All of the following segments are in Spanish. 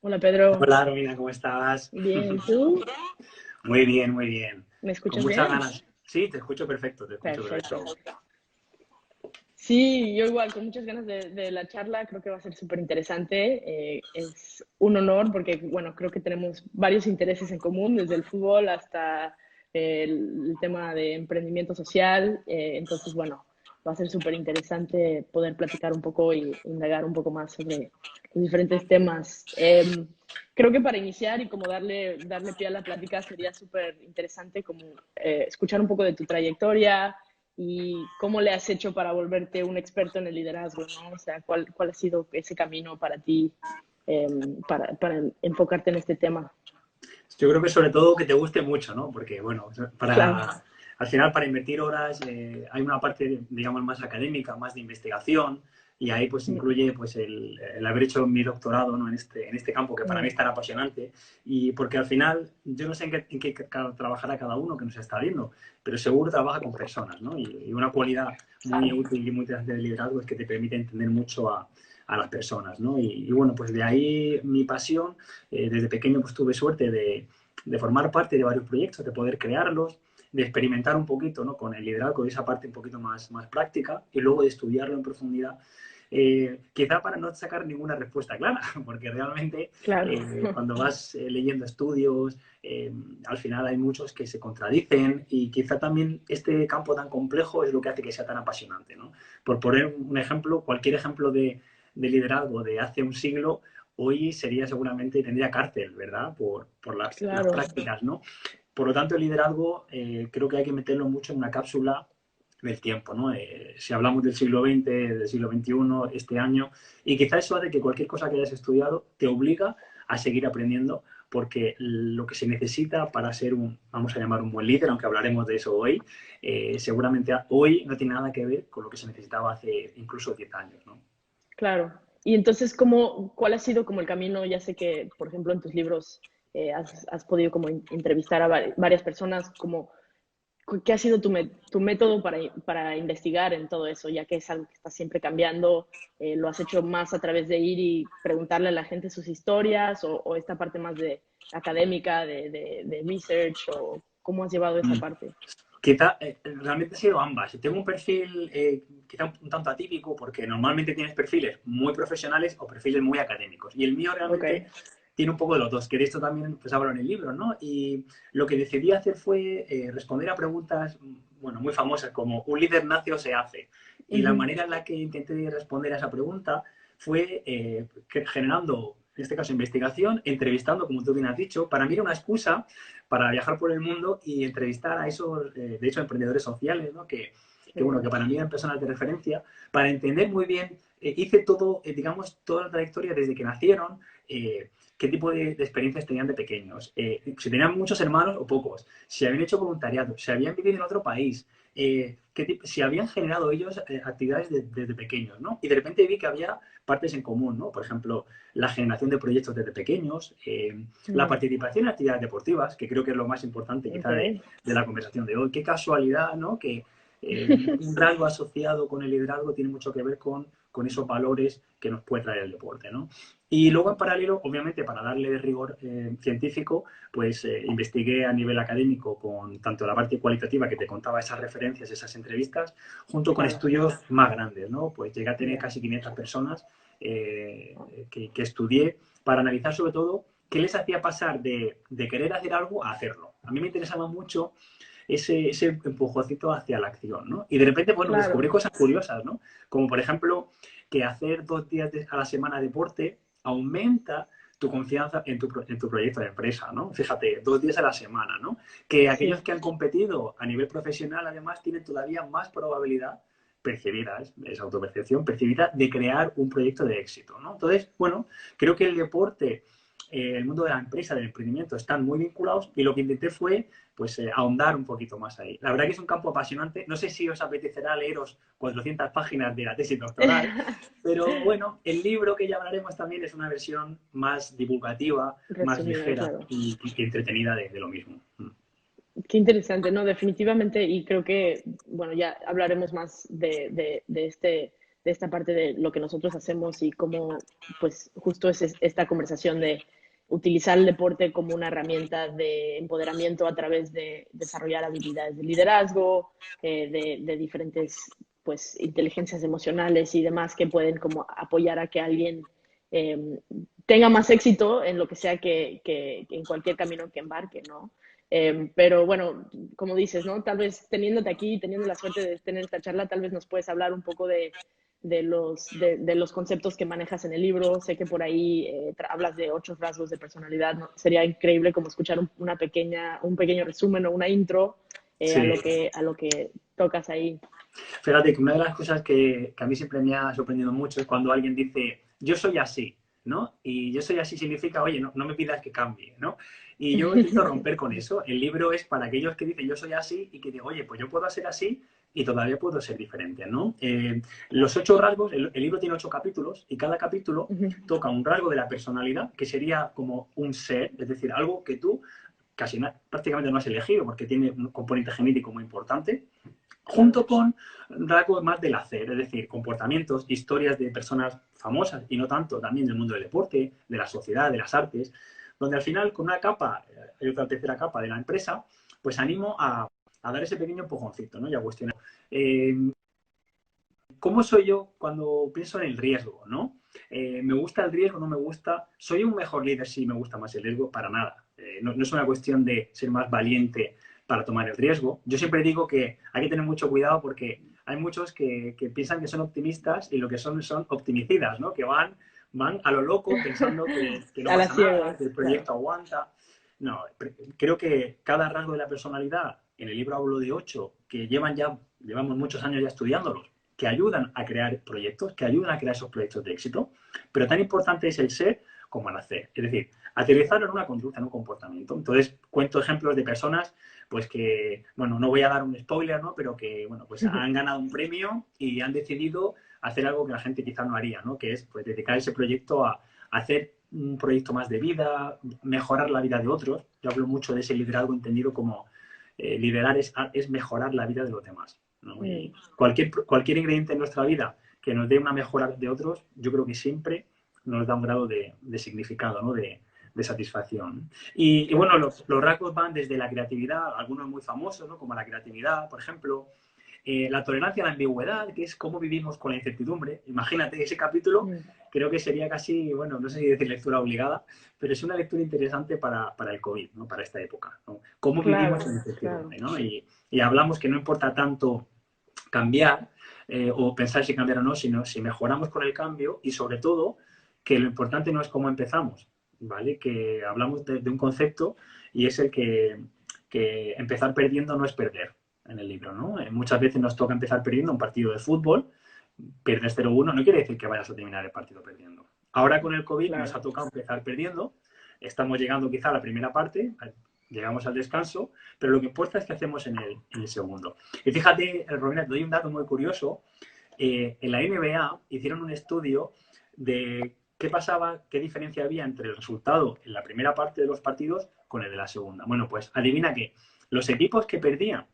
Hola Pedro, Hola Romina, ¿cómo estás? bien, ¿y tú? Muy bien, muy bien. ¿Me Con escuchas muchas bien? ganas. Sí, te escucho perfecto, te escucho perfecto. Perfecto. Sí, yo igual, con muchas ganas de la charla, creo que va a ser súper interesante. Es un honor porque, bueno, creo que tenemos varios intereses en común, desde el fútbol hasta el tema de emprendimiento social. Entonces, bueno, va a ser súper interesante poder platicar un poco y indagar un poco más sobre los diferentes temas. Creo que para iniciar y como darle pie a la plática sería súper interesante como escuchar un poco de tu trayectoria y cómo le has hecho para volverte un experto en el liderazgo, ¿no? O sea, ¿cuál ha sido ese camino para ti eh, para enfocarte en este tema? Yo creo que sobre todo que te guste mucho, ¿no? Porque, bueno, Claro, al final para invertir horas hay una parte, digamos, más académica, más de investigación, y ahí pues mm, incluye pues el haber hecho mi doctorado, ¿no? En este campo que para mí mm, es tan apasionante, y porque al final yo no sé en qué trabajará cada uno que nos está viendo, pero seguro trabaja con personas, ¿no? Y una cualidad muy claro, útil y muy interesante del liderazgo es que te permite entender mucho a las personas, ¿no? Y bueno, pues de ahí mi pasión. Desde pequeño pues tuve suerte de formar parte de varios proyectos, de poder crearlos, de experimentar un poquito, ¿no? Con el liderazgo, esa parte un poquito más práctica, y luego de estudiarlo en profundidad. Quizá para no sacar ninguna respuesta clara, porque realmente claro. cuando vas leyendo estudios, al final hay muchos que se contradicen, y quizá también este campo tan complejo es lo que hace que sea tan apasionante, ¿no? Por poner un ejemplo, cualquier ejemplo de liderazgo de hace un siglo hoy sería seguramente, tendría cárcel, ¿verdad? Por las Claro, prácticas, ¿no? Por lo tanto, el liderazgo creo que hay que meterlo mucho en una cápsula del tiempo, ¿no? Si hablamos del siglo XX, del siglo XXI, este año, y quizá eso hace que cualquier cosa que hayas estudiado te obliga a seguir aprendiendo, porque lo que se necesita para ser vamos a llamar un buen líder, aunque hablaremos de eso hoy, seguramente hoy no tiene nada que ver con lo que se necesitaba hace incluso 10 años, ¿no? claro. Y entonces, ¿cuál ha sido como el camino? Ya sé que, por ejemplo, en tus libros has podido como entrevistar a varias personas, como ¿qué ha sido tu método para investigar en todo eso? Ya que es algo que está siempre cambiando, ¿lo has hecho más a través de ir y preguntarle a la gente sus historias o esta parte más de académica, de research o cómo has llevado esa parte? Quizá realmente he sido ambas. Tengo un perfil quizá un tanto atípico porque normalmente tienes perfiles muy profesionales o perfiles muy académicos. Y el mío Ok. realmente tiene un poco de los dos, que de esto también pues, hablo en el libro, ¿no? Y lo que decidí hacer fue responder a preguntas, bueno, muy famosas como ¿un líder nace o se hace? Y la Ujú. manera en la que intenté responder a esa pregunta fue generando, en este caso, investigación, entrevistando, como tú bien has dicho. Para mí era una excusa para viajar por el mundo y entrevistar a esos, de hecho, emprendedores sociales, ¿no? Bueno, Genial. que para mí eran personas de referencia, para entender muy bien, hice todo, digamos, toda la trayectoria desde que nacieron, qué tipo de experiencias tenían de pequeños, si tenían muchos hermanos o pocos, si habían hecho voluntariado, si habían vivido en otro país, si habían generado ellos actividades desde pequeños, ¿no? Y de repente vi que había partes en común, ¿no? Por ejemplo, la generación de proyectos desde pequeños, la Mm, participación en actividades deportivas, que creo que es lo más importante ok. quizá de la conversación de hoy. Qué casualidad, ¿no? Que un rasgo asociado con el liderazgo tiene mucho que ver con esos valores que nos puede traer el deporte, ¿no? Y luego en paralelo, obviamente, para darle rigor científico, pues investigué a nivel académico con tanto la parte cualitativa que te contaba, esas referencias, esas entrevistas, junto con Claro, estudios más grandes, ¿no? Pues llegué a tener ya. casi 500 personas que estudié para analizar sobre todo qué les hacía pasar de querer hacer algo a hacerlo. A mí me interesaba mucho ese empujoncito hacia la acción, ¿no? Y de repente, bueno, descubrí Claro, cosas curiosas, ¿no? Como por ejemplo que hacer 2 días a la semana deporte aumenta tu confianza en tu proyecto de empresa, ¿no? Fíjate, 2 días a la semana, ¿no? Que aquellos sí. que han competido a nivel profesional, además, tienen todavía más probabilidad percibida, es autopercepción percibida, de crear un proyecto de éxito, ¿no? Entonces, bueno, creo que el deporte, el mundo de la empresa, del emprendimiento, están muy vinculados, y lo que intenté fue pues ahondar un poquito más ahí. La verdad que es un campo apasionante. No sé si os apetecerá leeros 400 páginas de la tesis doctoral, pero bueno, el libro que ya hablaremos también es una versión más divulgativa, más Resumida, ligera claro. y entretenida de lo mismo. Qué interesante, ¿no? Definitivamente, y creo que, bueno, ya hablaremos más de de esta parte de lo que nosotros hacemos y cómo, pues, justo es esta conversación de utilizar el deporte como una herramienta de empoderamiento a través de desarrollar habilidades de liderazgo, de diferentes, pues, inteligencias emocionales y demás que pueden como apoyar a que alguien tenga más éxito en lo que sea que en cualquier camino que embarque, ¿no? Pero bueno, como dices, ¿no? Tal vez teniéndote aquí, teniendo la suerte de tener esta charla, tal vez nos puedes hablar un poco de los conceptos que manejas en el libro. Sé que por ahí hablas de 8 rasgos de personalidad, ¿no? Sería increíble como escuchar un pequeño resumen o una intro Sí. a lo que tocas ahí. Fíjate que una de las cosas que a mí siempre me ha sorprendido mucho es cuando alguien dice, yo soy así, ¿no? Y yo soy así significa, oye, no me pidas que cambie, ¿no? Y yo intento romper con eso. El libro es para aquellos que dicen, yo soy así, y que digo, oye, pues yo puedo ser así y todavía puedo ser diferente, ¿no? Los 8 rasgos, el libro tiene 8 capítulos y cada capítulo toca un rasgo de la personalidad, que sería como un ser, es decir, algo que tú prácticamente no has elegido porque tiene un componente genético muy importante, junto con rasgos más del hacer, es decir, comportamientos, historias de personas famosas y no tanto también del mundo del deporte, de la sociedad, de las artes, donde al final con una capa, hay otra tercera capa de la empresa, pues animo a dar ese pequeño empujoncito, ¿no? Y a cuestionar. ¿Cómo soy yo cuando pienso en el riesgo, ¿no? ¿Me gusta el riesgo? ¿No me gusta? ¿Soy un mejor líder si me gusta más el riesgo? Para nada. No es una cuestión de ser más valiente para tomar el riesgo. Yo siempre digo que hay que tener mucho cuidado porque hay muchos que piensan que son optimistas y lo que son optimicidas, ¿no? Que van a lo loco pensando que no A las pasa nada, ciegas, que el claro. proyecto aguanta. No, creo que cada rasgo de la personalidad, en el libro hablo de 8, que llevamos muchos años ya estudiándolos, que ayudan a crear proyectos, que ayudan a crear esos proyectos de éxito, pero tan importante es el ser como el hacer. Es decir, aterrizarlo en una conducta, en un comportamiento. Entonces, cuento ejemplos de personas pues que, bueno, no voy a dar un spoiler, ¿no? Pero que, bueno, pues han ganado un premio y han decidido hacer algo que la gente quizá no haría, ¿no? Que es, pues, dedicar ese proyecto a hacer un proyecto más de vida, mejorar la vida de otros. Yo hablo mucho de ese liderazgo entendido como liderar es mejorar la vida de los demás, ¿no? Y cualquier ingrediente en nuestra vida que nos dé una mejora de otros, yo creo que siempre nos da un grado de significado, ¿no? De satisfacción. Y Claro. bueno, los rasgos van desde la creatividad, algunos muy famosos, ¿no? Como la creatividad, por ejemplo, la tolerancia a la ambigüedad, que es cómo vivimos con la incertidumbre. Imagínate, ese capítulo creo que sería casi, bueno, no sé si decir lectura obligada, pero es una lectura interesante para el COVID, ¿no? Para esta época, ¿no? Cómo vivimos con Claro, claro. incertidumbre, ¿no? Y hablamos que no importa tanto cambiar o pensar si cambiar o no, sino si mejoramos con el cambio y sobre todo que lo importante no es cómo empezamos, ¿vale? Que hablamos de un concepto y es el que empezar perdiendo no es perder en el libro, ¿no? Muchas veces nos toca empezar perdiendo un partido de fútbol, pierdes 0-1, no quiere decir que vayas a terminar el partido perdiendo. Ahora con el COVID nos Claro. ha tocado empezar perdiendo, estamos llegando quizá a la primera parte, llegamos al descanso, pero lo que importa es qué hacemos en el segundo. Y fíjate, Romina, te doy un dato muy curioso. En la NBA hicieron un estudio de qué pasaba, qué diferencia había entre el resultado en la primera parte de los partidos con el de la segunda. Bueno, pues adivina qué. Los equipos que perdían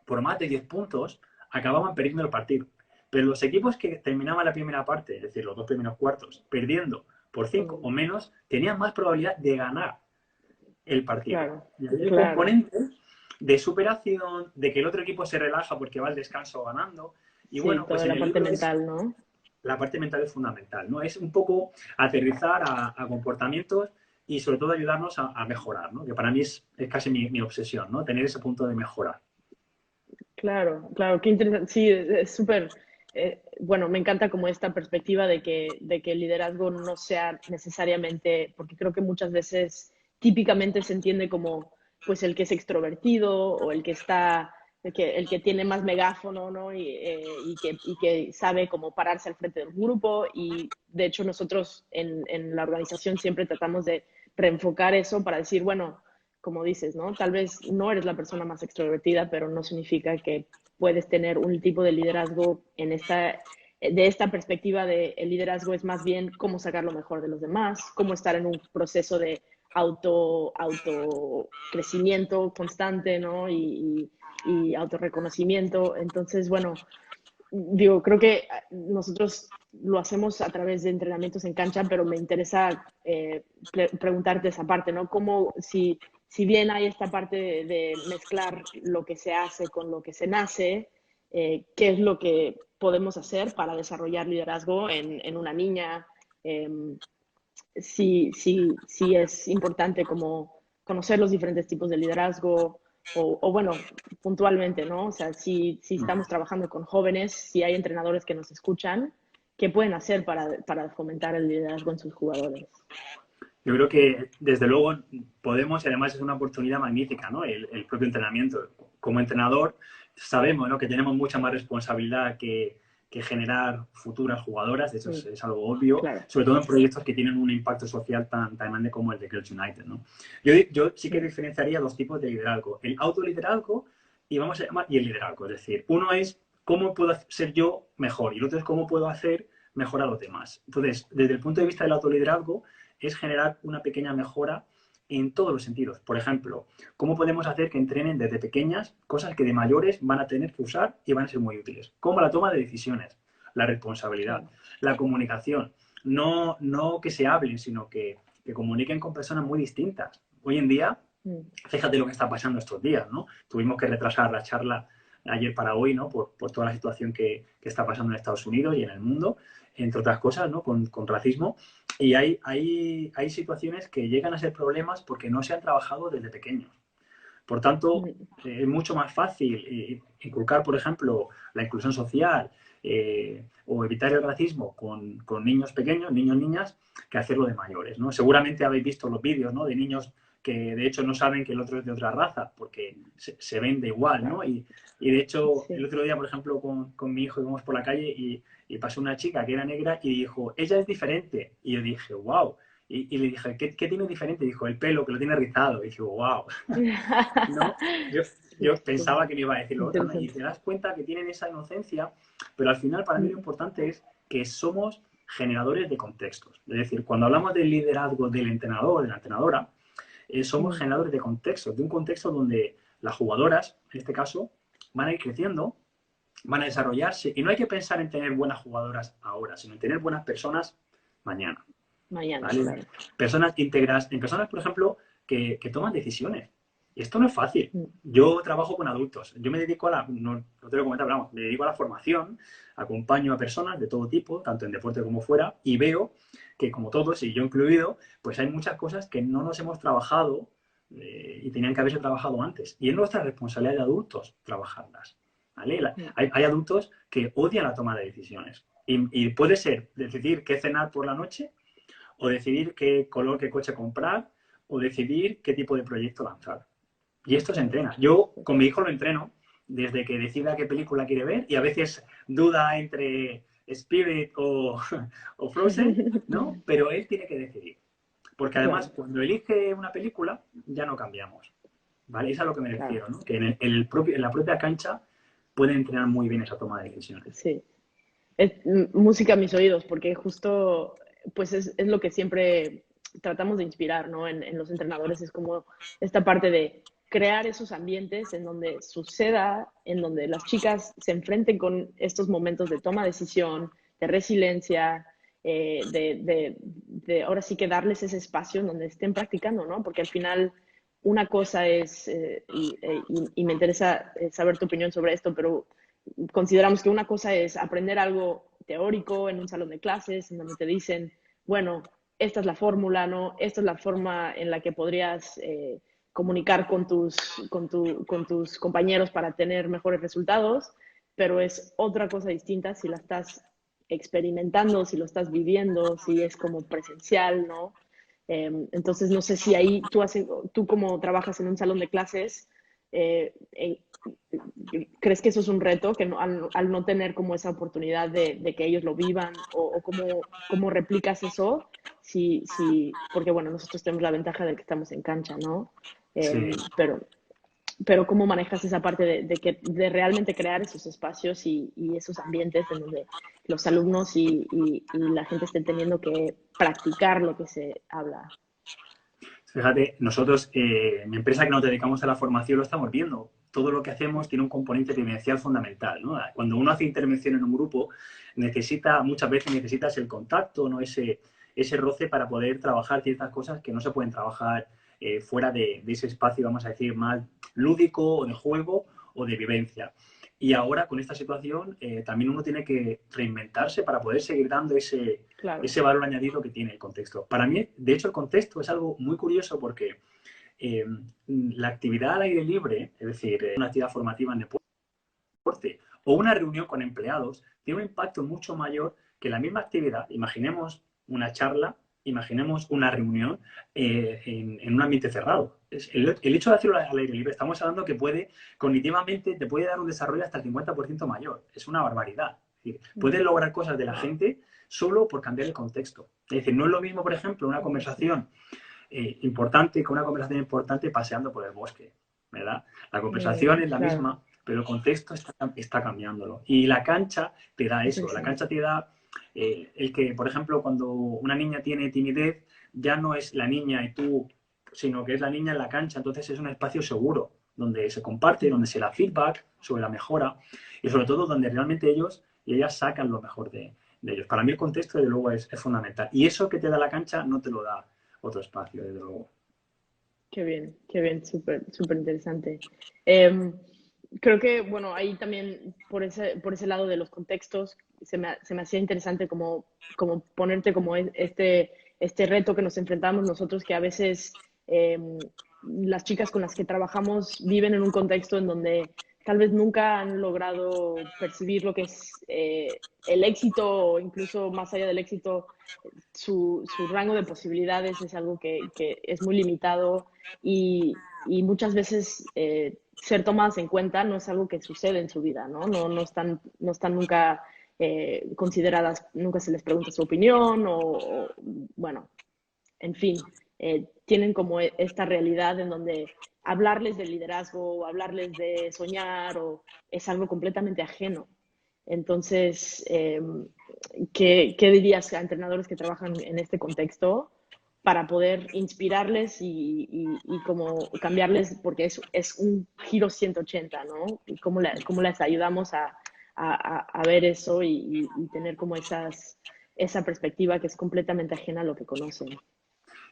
por más de 10 puntos acababan perdiendo el partido. Pero los equipos que terminaban la primera parte, es decir, los 2 primeros cuartos, perdiendo por 5 o menos, tenían más probabilidad de ganar el partido. Claro, Y hay el claro. componente de superación, de que el otro equipo se relaja porque va al descanso ganando. Y Sí, bueno, pues toda en la el parte libro es mental, ¿no? la parte mental es fundamental, ¿no? Es un poco aterrizar a comportamientos y sobre todo ayudarnos a mejorar, ¿no? Que para mí es casi mi obsesión, ¿no? Tener ese punto de mejorar. Claro, claro, qué interesante. Sí, es súper, bueno, me encanta como esta perspectiva de que el liderazgo no sea necesariamente, porque creo que muchas veces típicamente se entiende como pues el que es extrovertido o el que está, el que tiene más megáfono, ¿no? Y que sabe cómo pararse al frente del grupo. Y de hecho nosotros en la organización siempre tratamos de reenfocar eso para decir, bueno, como dices, ¿no? Tal vez no eres la persona más extrovertida, pero no significa que puedes tener un tipo de liderazgo de esta perspectiva de el liderazgo es más bien cómo sacar lo mejor de los demás, cómo estar en un proceso de auto crecimiento constante, ¿no? Y autorreconocimiento. Entonces, bueno, digo, creo que nosotros lo hacemos a través de entrenamientos en cancha, pero me interesa preguntarte esa parte, ¿no? Cómo, si bien hay esta parte de mezclar lo que se hace con lo que se nace, ¿qué es lo que podemos hacer para desarrollar liderazgo en una niña? Eh, sí es importante como conocer los diferentes tipos de liderazgo o bueno, puntualmente, ¿no? O sea, si estamos trabajando con jóvenes, si hay entrenadores que nos escuchan, ¿qué pueden hacer para fomentar el liderazgo en sus jugadores? Yo creo que, desde luego, podemos, y además es una oportunidad magnífica, ¿no? El propio entrenamiento. Como entrenador, sabemos, ¿no?, que tenemos mucha más responsabilidad que generar futuras jugadoras, de hecho Sí, es algo obvio, claro. sobre todo en proyectos que tienen un impacto social tan grande como el de Girls United, ¿no? Yo sí que Sí, diferenciaría dos tipos de liderazgo, el autoliderazgo y vamos a llamar, y el liderazgo, es decir, uno es cómo puedo ser yo mejor y el otro es cómo puedo hacer mejor a los demás. Entonces, desde el punto de vista del autoliderazgo, es generar una pequeña mejora en todos los sentidos. Por ejemplo, ¿cómo podemos hacer que entrenen desde pequeñas cosas que de mayores van a tener que usar y van a ser muy útiles? Como la toma de decisiones, la responsabilidad, claro. la comunicación. No que se hablen, sino que comuniquen con personas muy distintas. Hoy en día, Mm, fíjate lo que está pasando estos días, ¿no? Tuvimos que retrasar la charla ayer para hoy, ¿no? Por toda la situación que está pasando en Estados Unidos y en el mundo, entre otras cosas, ¿no? Con racismo. Y hay situaciones que llegan a ser problemas porque no se han trabajado desde pequeños. Por tanto, mm, es mucho más fácil inculcar, por ejemplo, la inclusión social o evitar el racismo con niños pequeños, niños, niñas, que hacerlo de mayores, ¿no? Seguramente habéis visto los vídeos, ¿no?, de niños que de hecho no saben que el otro es de otra raza porque se ven de igual, ¿no? claro. Y de hecho, el Sí. otro día, por ejemplo, con mi hijo íbamos por la calle y pasó una chica que era negra y dijo, ella es diferente. Y yo dije, wow. Y le dije, ¿qué tiene diferente? Dijo, el pelo, que lo tiene rizado. Y dije, wow. No, yo Sí, pensaba que me iba a decir lo otro, ¿no? Y interesante. te das cuenta que tienen esa inocencia, pero al final para mí lo Mm, importante es que somos generadores de contextos. Es decir, cuando hablamos del liderazgo del entrenador, de la entrenadora, somos mm, generadores de contextos, de un contexto donde las jugadoras, en este caso, van a ir creciendo, van a desarrollarse, y no hay que pensar en tener buenas jugadoras ahora, sino en tener buenas personas mañana. mañana, ¿Vale? claro. Personas íntegras, en personas, por ejemplo, que toman decisiones. Y esto no es fácil. Mm, Yo trabajo con adultos. Yo me dedico a no te lo he comentado, pero vamos, me dedico a la formación, acompaño a personas de todo tipo, tanto en deporte como fuera, y veo que, como todos, y yo incluido, pues hay muchas cosas que no nos hemos trabajado y tenían que haberse trabajado antes. Y es nuestra responsabilidad de adultos trabajarlas. ¿Vale? mm, Hay adultos que odian la toma de decisiones. Y puede ser decidir qué cenar por la noche, o decidir qué color, qué coche comprar, o decidir qué tipo de proyecto lanzar. Y esto se entrena. Yo con mi hijo lo entreno desde que decida qué película quiere ver y a veces duda entre Spirit o Frozen, ¿no? Pero él tiene que decidir. Porque además, claro, cuando elige una película, ya no cambiamos. ¿Vale? Es a lo que me claro. refiero, ¿no? Que en la propia cancha puede entrenar muy bien esa toma de decisiones. Sí. Es música a mis oídos, porque justo, pues es lo que siempre tratamos de inspirar, ¿no? En los entrenadores es como esta parte de crear esos ambientes en donde suceda, en donde las chicas se enfrenten con estos momentos de toma de decisión, de resiliencia, ahora sí que darles ese espacio en donde estén practicando, ¿no? Porque al final una cosa es, y me interesa saber tu opinión sobre esto, pero consideramos que una cosa es aprender algo teórico en un salón de clases, en donde te dicen, bueno, esta es la fórmula, ¿no? Esta es la forma en la que podrías comunicar con tus compañeros para tener mejores resultados, pero es otra cosa distinta si la estás experimentando, si lo estás viviendo, si es como presencial, ¿no? Entonces, no sé si ahí tú como trabajas en un salón de clases, en, ¿crees que eso es un reto, que no, al no tener como esa oportunidad de que ellos lo vivan o cómo replicas eso? Porque bueno, nosotros tenemos la ventaja de que estamos en cancha, ¿no? Sí. Pero, ¿cómo manejas esa parte de realmente crear esos espacios y esos ambientes en donde los alumnos y la gente estén teniendo que practicar lo que se habla? Fíjate, nosotros, mi empresa que nos dedicamos a la formación, lo estamos viendo. todo lo que hacemos tiene un componente vivencial fundamental, ¿no? Cuando uno hace intervención en un grupo, muchas veces necesitas el contacto, ¿no? Ese roce para poder trabajar ciertas cosas que no se pueden trabajar fuera de ese espacio, vamos a decir, más lúdico o de juego o de vivencia. Y ahora, con esta situación, también uno tiene que reinventarse para poder seguir dando ese valor añadido que tiene el contexto. Para mí, de hecho, el contexto es algo muy curioso porque la actividad al aire libre, es decir, una actividad formativa en deporte o una reunión con empleados, tiene un impacto mucho mayor que la misma actividad. Imaginemos una charla, imaginemos una reunión en un ambiente cerrado. El hecho de hacerlo al aire libre, estamos hablando que cognitivamente, te puede dar un desarrollo hasta el 50% mayor. Es una barbaridad. Es decir, puedes lograr cosas de la gente solo por cambiar el contexto. Es decir, no es lo mismo, por ejemplo, una conversación importante que una conversación importante paseando por el bosque, ¿verdad? La conversación es la misma, pero el contexto está cambiándolo. Y la cancha te da eso. La cancha te da el que, por ejemplo, cuando una niña tiene timidez, ya no es la niña y tú, sino que es la niña en la cancha. Entonces es un espacio seguro, donde se comparte, donde se da feedback sobre la mejora y sobre todo donde realmente ellos y ellas sacan lo mejor de ellos. Para mí el contexto, desde luego, es fundamental. Y eso que te da la cancha no te lo da otro espacio, desde luego. Qué bien, súper interesante. Creo que, bueno, ahí también por ese lado de los contextos se me hacía interesante como ponerte como este reto que nos enfrentamos nosotros, que a veces las chicas con las que trabajamos viven en un contexto en donde tal vez nunca han logrado percibir lo que es el éxito o incluso más allá del éxito, su rango de posibilidades es algo que es muy limitado y muchas veces ser tomadas en cuenta no es algo que sucede en su vida, ¿no? No están nunca consideradas, nunca se les pregunta su opinión bueno, en fin, tienen como esta realidad en donde hablarles de liderazgo o hablarles de soñar es algo completamente ajeno. Entonces, ¿qué dirías a entrenadores que trabajan en este contexto para poder inspirarles y como cambiarles, porque es un giro 180, ¿no? Y cómo les ayudamos a ver eso y tener como esa perspectiva que es completamente ajena a lo que conocen.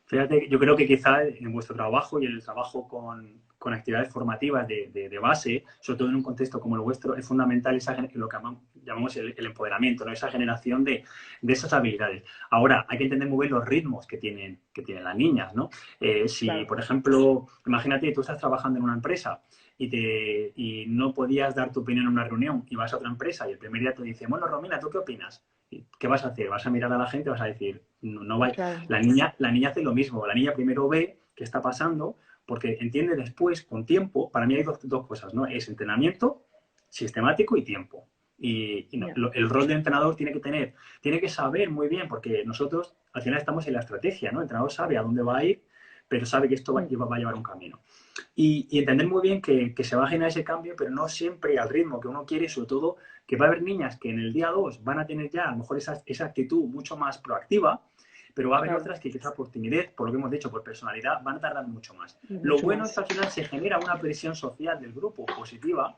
Fíjate, yo creo que quizá en vuestro trabajo y en el trabajo con actividades formativas de base, sobre todo en un contexto como el vuestro, es fundamental lo que llamamos el empoderamiento, ¿no? Esa generación de esas habilidades. Ahora, hay que entender muy bien los ritmos que tienen las niñas, ¿no? Claro. Por ejemplo, imagínate, tú estás trabajando en una empresa y no podías dar tu opinión en una reunión y vas a otra empresa y el primer día te dice, bueno, Romina, ¿tú qué opinas? ¿Qué vas a hacer? ¿Vas a mirar a la gente y vas a decir, no va? Claro. La niña hace lo mismo. La niña primero ve qué está pasando porque entiende después, con tiempo, para mí hay dos cosas, ¿no? Es entrenamiento sistemático y tiempo. El rol del entrenador tiene que saber muy bien, porque nosotros al final estamos en la estrategia, ¿no? El entrenador sabe a dónde va a ir, pero sabe que esto va a llevar un camino. Y entender muy bien que se bajen a ese cambio, pero no siempre al ritmo que uno quiere, sobre todo que va a haber niñas que en el día 2 van a tener ya a lo mejor esa actitud mucho más proactiva, pero va a haber otras que quizás por timidez, por lo que hemos dicho, por personalidad, van a tardar mucho más. Lo bueno es que al final se genera una presión social del grupo positiva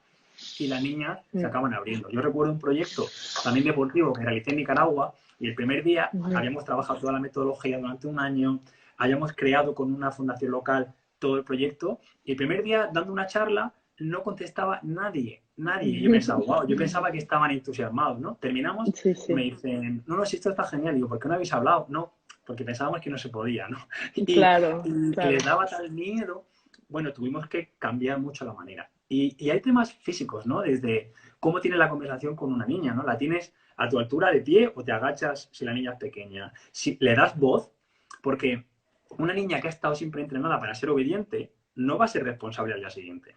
y las niñas se acaban abriendo. Yo recuerdo un proyecto también deportivo que realicé en Nicaragua y el primer día habíamos trabajado toda la metodología durante un año, habíamos creado con una fundación local todo el proyecto y el primer día dando una charla no contestaba nadie. Y yo pensaba que estaban entusiasmados, ¿no? Terminamos y me dicen, no, si esto está genial. Digo, ¿por qué no habéis hablado? No, porque pensábamos que no se podía, ¿no? Claro. Les daba tal miedo. Bueno, tuvimos que cambiar mucho la manera. Y hay temas físicos, ¿no? Desde cómo tienes la conversación con una niña, ¿no? ¿La tienes a tu altura de pie o te agachas si la niña es pequeña? Si le das voz, porque una niña que ha estado siempre entrenada para ser obediente no va a ser responsable al día siguiente.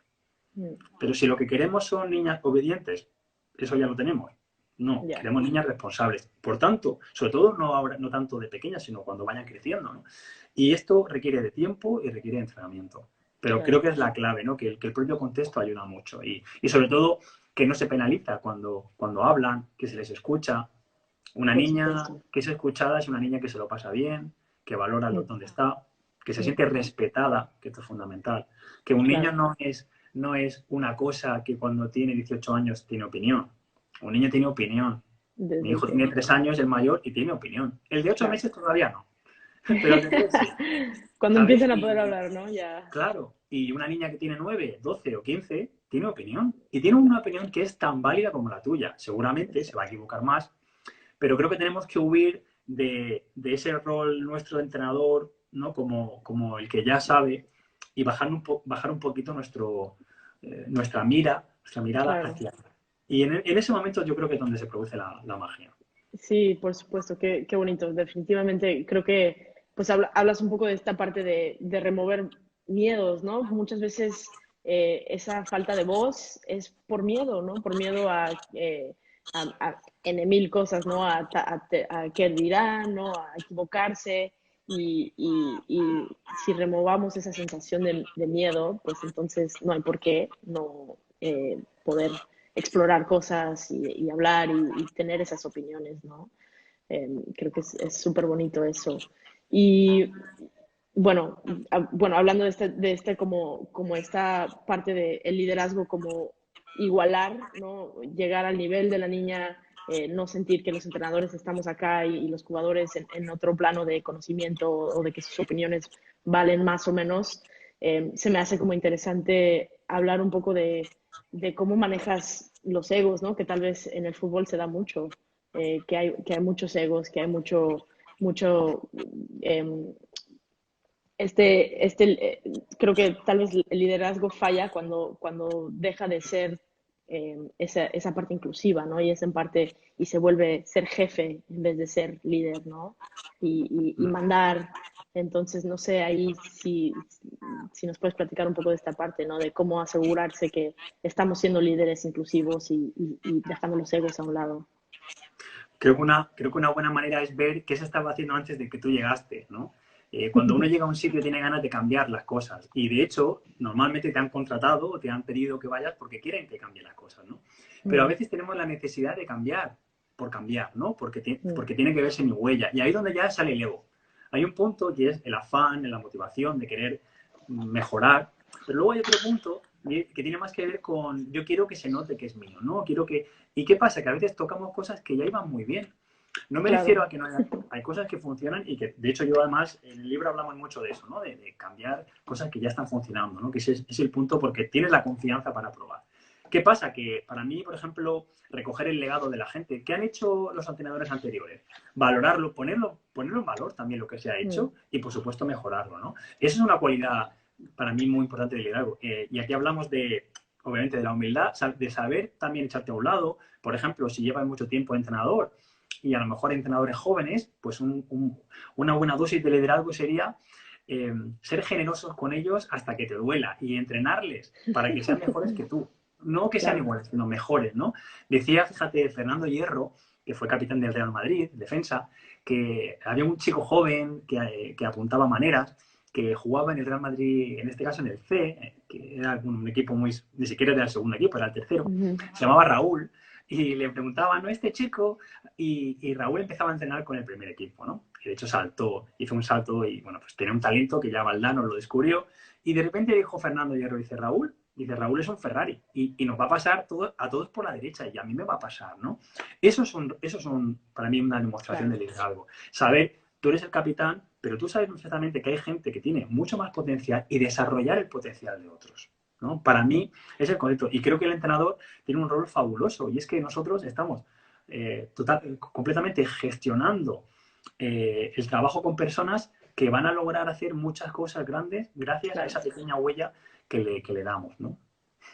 Pero si lo que queremos son niñas obedientes, eso ya lo tenemos. No, queremos niñas responsables. Por tanto, sobre todo no tanto de pequeñas, sino cuando vayan creciendo, ¿no? Y esto requiere de tiempo y requiere de entrenamiento. Pero creo que es la clave, ¿no? Que el propio contexto ayuda mucho. Y sobre todo que no se penaliza cuando hablan, que se les escucha. Una niña que es escuchada es una niña que se lo pasa bien, que valora donde está, que se siente respetada, que esto es fundamental. Que un niño no es no es una cosa que cuando tiene 18 años tiene opinión. Un niño tiene opinión. Mi Desde hijo que, tiene 3 años, el mayor, y tiene opinión. El de 8 claro. meses todavía no, pero el de 3 sí. Cuando ¿Sabes? empiecen a poder Y hablar, ¿no? Ya. claro, y una niña que tiene 9, 12 o 15 tiene opinión. Y tiene una opinión que es tan válida como la tuya. Seguramente se va a equivocar más, pero creo que tenemos que huir de ese rol nuestro de entrenador, ¿no? Como el que ya sabe, y bajar un poquito nuestra mirada Claro. hacia. Y en ese momento yo creo que es donde se produce la magia. Sí, por supuesto, qué bonito. Definitivamente creo que pues hablas un poco de esta parte de remover miedos, ¿no? Muchas veces esa falta de voz es por miedo, ¿no? Por miedo a N mil cosas, ¿no? A qué dirán, ¿no? A equivocarse. Y si removamos esa sensación de miedo, pues entonces no hay por qué no poder explorar cosas y hablar y tener esas opiniones, ¿no? Creo que es súper bonito eso. Y bueno, bueno, hablando de este como esta parte del liderazgo, como igualar, ¿no? Llegar al nivel de la niña, no sentir que los entrenadores estamos acá y los jugadores en otro plano de conocimiento o de que sus opiniones valen más o menos, se me hace como interesante hablar un poco de cómo manejas los egos, ¿no? Que tal vez en el fútbol se da mucho, que hay muchos egos, que hay mucho eh, creo que tal vez el liderazgo falla cuando deja de ser esa parte inclusiva, ¿no? Y es en parte, y se vuelve ser jefe en vez de ser líder, ¿no? Y mandar. Entonces, no sé, ahí si nos puedes platicar un poco de esta parte, ¿no? De cómo asegurarse que estamos siendo líderes inclusivos y dejando los egos a un lado. Creo que una buena manera es ver qué se estaba haciendo antes de que tú llegaste, ¿no? Cuando uno llega a un sitio tiene ganas de cambiar las cosas y de hecho normalmente te han contratado o te han pedido que vayas porque quieren que cambie las cosas, ¿no? Pero a Mm, veces tenemos la necesidad de cambiar por cambiar, ¿no? mm, Porque tiene que verse mi huella y ahí es donde ya sale el ego. Hay un punto que es el afán, la motivación de querer mejorar, pero luego hay otro punto que tiene más que ver con yo quiero que se note que es mío, ¿no? Quiero que... ¿Y qué pasa? Que a veces tocamos cosas que ya iban muy bien. No me refiero claro, a que no haya... Hay cosas que funcionan y que, de hecho, yo además, en el libro hablamos mucho de eso, ¿no? De cambiar cosas que ya están funcionando, ¿no? Que ese es el punto porque tienes la confianza para probar. ¿Qué pasa? Que para mí, por ejemplo, recoger el legado de la gente, ¿qué han hecho los entrenadores anteriores? Valorarlo, ponerlo en valor también lo que se ha mm, hecho y, por supuesto, mejorarlo, ¿no? Esa es una cualidad para mí muy importante del liderazgo. Y aquí hablamos obviamente, de la humildad, de saber también echarte a un lado. Por ejemplo, si llevas mucho tiempo de entrenador y a lo mejor entrenadores jóvenes, pues una buena dosis de liderazgo sería ser generosos con ellos hasta que te duela y entrenarles para que sean mejores que tú. No que sean claro. iguales, sino mejores, ¿no? Decía, fíjate, Fernando Hierro, que fue capitán del Real Madrid, defensa, que había un chico joven que apuntaba maneras, que jugaba en el Real Madrid, en este caso en el C, que era un equipo ni siquiera era el segundo equipo, era el tercero, Ujú, se llamaba Raúl, y le preguntaban, ¿no? Este chico, y Raúl empezaba a entrenar con el primer equipo, ¿no? Y de hecho hizo un salto y, bueno, pues tenía un talento que ya Valdano lo descubrió, y de repente dijo Fernando Hierro, Raúl es un Ferrari y nos va a pasar a todos por la derecha y a mí me va a pasar, ¿no? Eso son para mí una demostración de claro. liderazgo. Saber, tú eres el capitán, pero tú sabes perfectamente que hay gente que tiene mucho más potencial y desarrollar el potencial de otros, ¿no? Para mí es el concepto y creo que el entrenador tiene un rol fabuloso y es que nosotros estamos completamente gestionando el trabajo con personas que van a lograr hacer muchas cosas grandes gracias a esa Claro, pequeña huella que le damos, ¿no?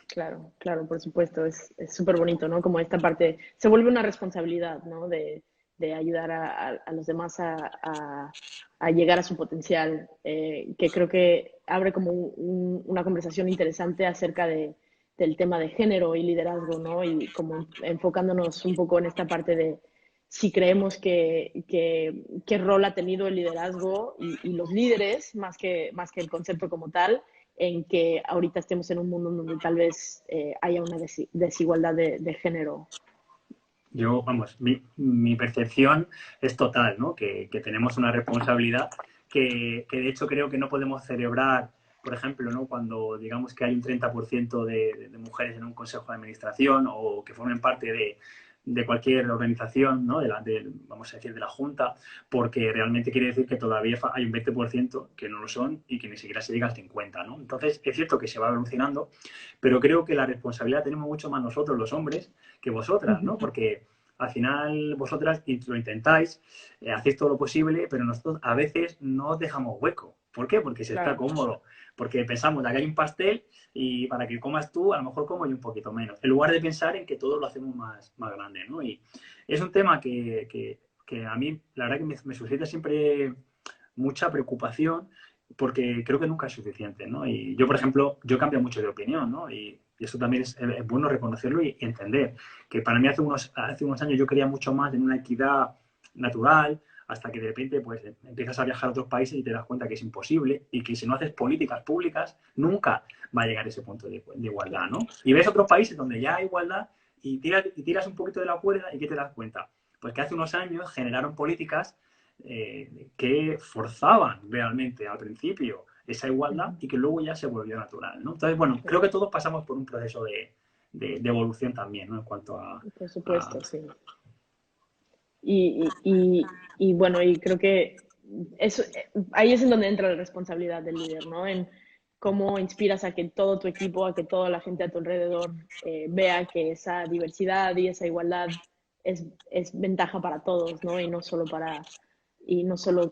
claro, claro, por supuesto, es súper bonito, ¿no? Como esta parte, se vuelve una responsabilidad, ¿no? De ayudar a los demás a llegar a su potencial, que creo que abre como una conversación interesante acerca del tema de género y liderazgo, ¿no? Y como enfocándonos un poco en esta parte de si creemos qué rol ha tenido el liderazgo y los líderes, más que el concepto como tal, en que ahorita estemos en un mundo donde tal vez haya una desigualdad de género. Yo, vamos, mi percepción es total, ¿no? Que tenemos una responsabilidad que de hecho creo que no podemos celebrar por ejemplo, ¿no? Cuando digamos que hay un 30% de mujeres en un consejo de administración o que formen parte de cualquier organización, ¿no? Vamos a decir, de la Junta, porque realmente quiere decir que todavía hay un 20% que no lo son y que ni siquiera se llega al 50%, ¿no? Entonces, es cierto que se va evolucionando, pero creo que la responsabilidad tenemos mucho más nosotros, los hombres, que vosotras, ¿no? Porque al final vosotras lo intentáis, hacéis todo lo posible, pero nosotros a veces no dejamos hueco. ¿Por qué? Porque se está cómodo. Porque pensamos, aquí hay un pastel y para que comas tú, a lo mejor como yo un poquito menos. En lugar de pensar en que todos lo hacemos más grande, ¿no? Y es un tema que a mí, la verdad que me suscita siempre mucha preocupación porque creo que nunca es suficiente, ¿no? Y yo, por ejemplo, yo cambio mucho de opinión, ¿no? Y eso también es bueno reconocerlo y entender que para mí hace unos años yo creía mucho más en una equidad natural, hasta que de repente pues empiezas a viajar a otros países y te das cuenta que es imposible y que si no haces políticas públicas nunca va a llegar a ese punto de igualdad, ¿no? Y ves otros países donde ya hay igualdad y tiras un poquito de la cuerda y ¿qué te das cuenta? Pues que hace unos años generaron políticas que forzaban realmente al principio esa igualdad y que luego ya se volvió natural, ¿no? Entonces, bueno, creo que todos pasamos por un proceso de evolución también, ¿no? En cuanto Por supuesto, sí. Y bueno, y creo que eso, ahí es en donde entra la responsabilidad del líder, ¿no? En cómo inspiras a que todo tu equipo, a que toda la gente a tu alrededor vea que esa diversidad y esa igualdad es ventaja para todos, ¿no? Y no solo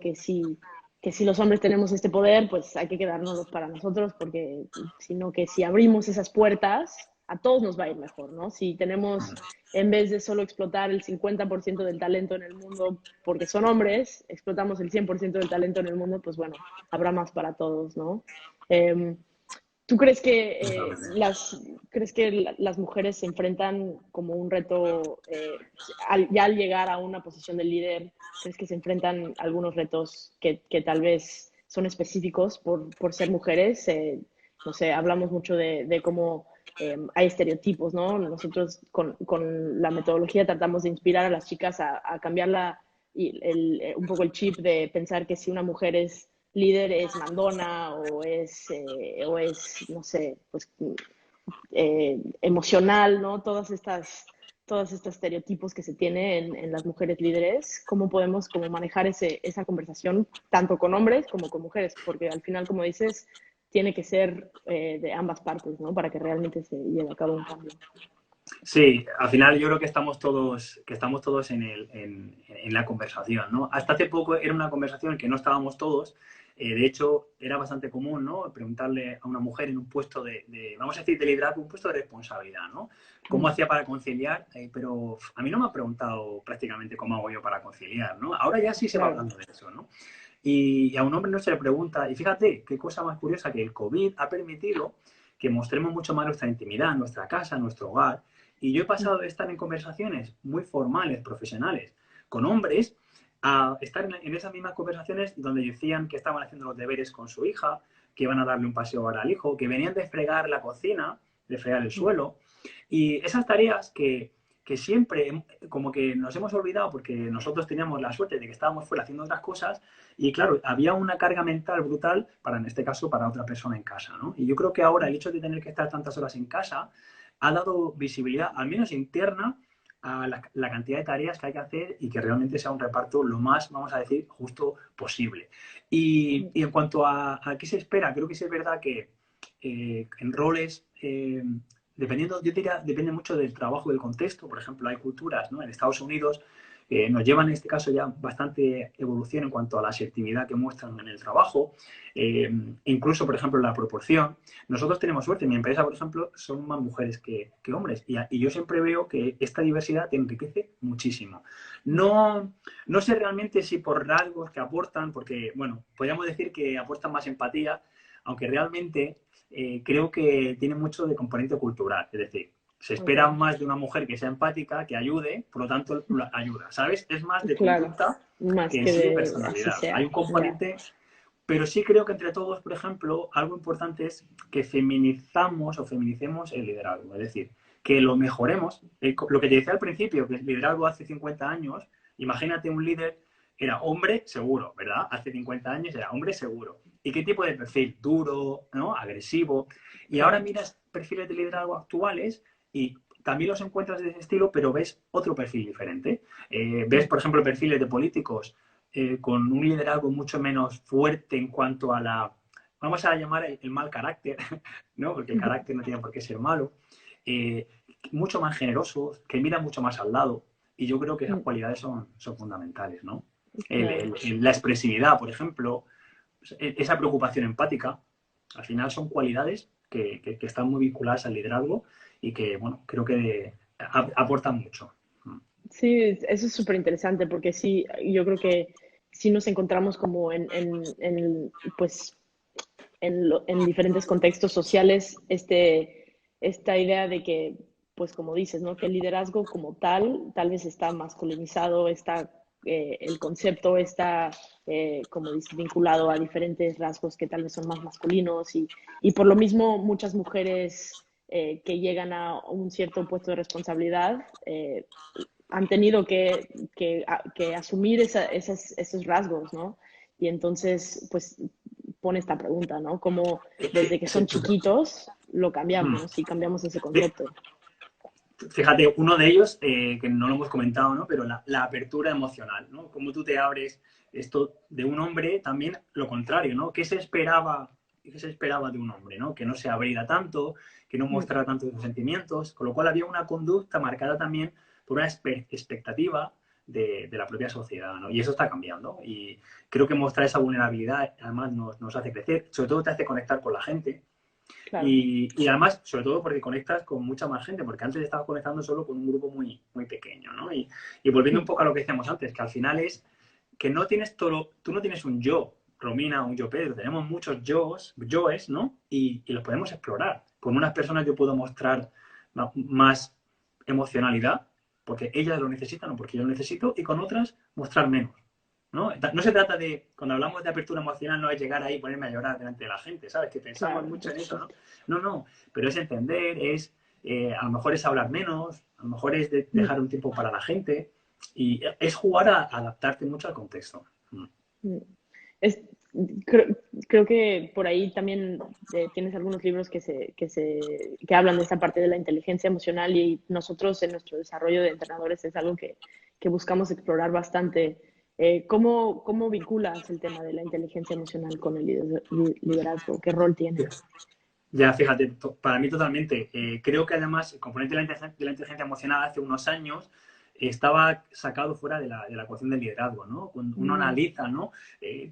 que si los hombres tenemos este poder, pues hay que quedárnoslos para nosotros, porque sino que si abrimos esas puertas, a todos nos va a ir mejor, ¿no? Si tenemos, en vez de solo explotar el 50% del talento en el mundo porque son hombres, explotamos el 100% del talento en el mundo, pues bueno, habrá más para todos, ¿no? ¿Tú crees que las mujeres se enfrentan como un reto, ya al llegar a una posición de líder, crees que se enfrentan algunos retos que tal vez son específicos por ser mujeres? No sé, hablamos mucho de cómo hay estereotipos, ¿no? Nosotros con la metodología tratamos de inspirar a las chicas a cambiar un poco el chip de pensar que si una mujer es líder es mandona o es no sé, pues emocional, ¿no? Todos estos estereotipos que se tienen en las mujeres líderes, ¿cómo podemos como manejar esa conversación tanto con hombres como con mujeres? Porque al final, como dices, tiene que ser de ambas partes, ¿no? Para que realmente se lleve a cabo un cambio. Sí, al final yo creo que estamos todos en la conversación, ¿no? Hasta hace poco era una conversación en que no estábamos todos. De hecho, era bastante común, ¿no? Preguntarle a una mujer en un puesto vamos a decir, de liderazgo, un puesto de responsabilidad, ¿no? ¿Cómo hacía para conciliar? Pero a mí no me ha preguntado prácticamente cómo hago yo para conciliar, ¿no? Ahora ya sí se va hablando de eso, ¿no? Y a un hombre no se le pregunta. Y fíjate, qué cosa más curiosa, que el COVID ha permitido que mostremos mucho más nuestra intimidad, nuestra casa, nuestro hogar. Y yo he pasado de estar en conversaciones muy formales, profesionales, con hombres, a estar en esas mismas conversaciones donde decían que estaban haciendo los deberes con su hija, que iban a darle un paseo ahora al hijo, que venían de fregar la cocina, de fregar el suelo. Y esas tareas que siempre como que nos hemos olvidado porque nosotros teníamos la suerte de que estábamos fuera haciendo otras cosas y claro, había una carga mental brutal para, en este caso, para otra persona en casa, ¿no? Y yo creo que ahora el hecho de tener que estar tantas horas en casa ha dado visibilidad, al menos interna, a la cantidad de tareas que hay que hacer y que realmente sea un reparto lo más, vamos a decir, justo posible. Y en cuanto a qué se espera, creo que sí es verdad que en roles, dependiendo, yo diría, depende mucho del trabajo, del contexto. Por ejemplo, hay culturas, ¿no? En Estados Unidos nos llevan en este caso ya bastante evolución en cuanto a la asertividad que muestran en el trabajo, incluso, por ejemplo, la proporción. Nosotros tenemos suerte, en mi empresa, por ejemplo, son más mujeres que hombres y yo siempre veo que esta diversidad te enriquece muchísimo. No sé realmente si por rasgos que aportan, porque, bueno, podríamos decir que aportan más empatía, aunque realmente creo que tiene mucho de componente cultural, es decir, se espera más de una mujer que sea empática, que ayude, por lo tanto ayuda, ¿sabes? Es más de conducta más que en que sí de de así personalidad. sea. Hay un componente, pero sí creo que entre todos, por ejemplo, algo importante es que feminizamos o feminicemos el liderazgo, es decir, que lo mejoremos. Lo que te decía al principio, que el liderazgo hace 50 años, imagínate un líder era hombre seguro, ¿verdad? Hace 50 años era hombre seguro. ¿Y qué tipo de perfil? Duro, ¿no? Agresivo. Y ahora Claro. miras perfiles de liderazgo actuales y también los encuentras de ese estilo, pero ves otro perfil diferente. Ves, Mm. por ejemplo, perfiles de políticos con un liderazgo mucho menos fuerte en cuanto a la, vamos a llamar el mal carácter, ¿no? Porque el carácter no tiene por qué ser malo. Eh, Mucho más generosos, que miran mucho más al lado. Y yo creo que esas Mm. cualidades son fundamentales, ¿no? Claro. La expresividad, por ejemplo, esa preocupación empática, al final son cualidades que están muy vinculadas al liderazgo y que, bueno, creo que aportan mucho. Sí, eso es súper interesante porque sí, yo creo que sí nos encontramos como pues, en diferentes contextos sociales, esta idea de que, pues como dices, ¿no? Que el liderazgo como tal vez está masculinizado, está, el concepto está, como dices, vinculado a diferentes rasgos que tal vez son más masculinos y por lo mismo muchas mujeres que llegan a un cierto puesto de responsabilidad han tenido que asumir esos rasgos, ¿no? Y entonces, pues, pone esta pregunta, ¿no? Cómo desde que son chiquitos lo cambiamos y cambiamos ese concepto. Fíjate, uno de ellos, que no lo hemos comentado, ¿no? Pero la apertura emocional, ¿no? Cómo tú te abres esto de un hombre, también lo contrario, ¿no? Qué se esperaba de un hombre, ¿no? Que no se abriera tanto, que no mostrara tanto sus sentimientos, con lo cual había una conducta marcada también por una expectativa de la propia sociedad, ¿no? Y eso está cambiando. Y creo que mostrar esa vulnerabilidad además nos hace crecer, sobre todo te hace conectar con la gente. Claro. Y además, sobre todo porque conectas con mucha más gente, porque antes estabas conectando solo con un grupo muy, muy pequeño, ¿no? Y volviendo un poco a lo que decíamos antes, que al final es que no tienes todo, tú no tienes un yo, Romina, un yo Pedro, tenemos muchos yoes, ¿no? Y los podemos explorar. Con unas personas yo puedo mostrar más emocionalidad, porque ellas lo necesitan o porque yo lo necesito, y con otras mostrar menos. ¿No? No se trata de, cuando hablamos de apertura emocional, no es llegar ahí y ponerme a llorar delante de la gente, ¿sabes? Que pensamos Claro, mucho en eso, justo. ¿no? No, no, pero es entender, a lo mejor es hablar menos, a lo mejor es dejar un tiempo para la gente y es jugar a adaptarte mucho al contexto. Es, creo, creo que por ahí también tienes algunos libros que hablan de esta parte de la inteligencia emocional y nosotros en nuestro desarrollo de entrenadores es algo que buscamos explorar bastante. ¿Cómo vinculas el tema de la inteligencia emocional con el liderazgo? ¿Qué rol tiene? Ya, fíjate, para mí totalmente. Creo que además el componente de la inteligencia emocional hace unos años estaba sacado fuera de la ecuación del liderazgo, ¿no? Cuando uno Mm. analiza, ¿no?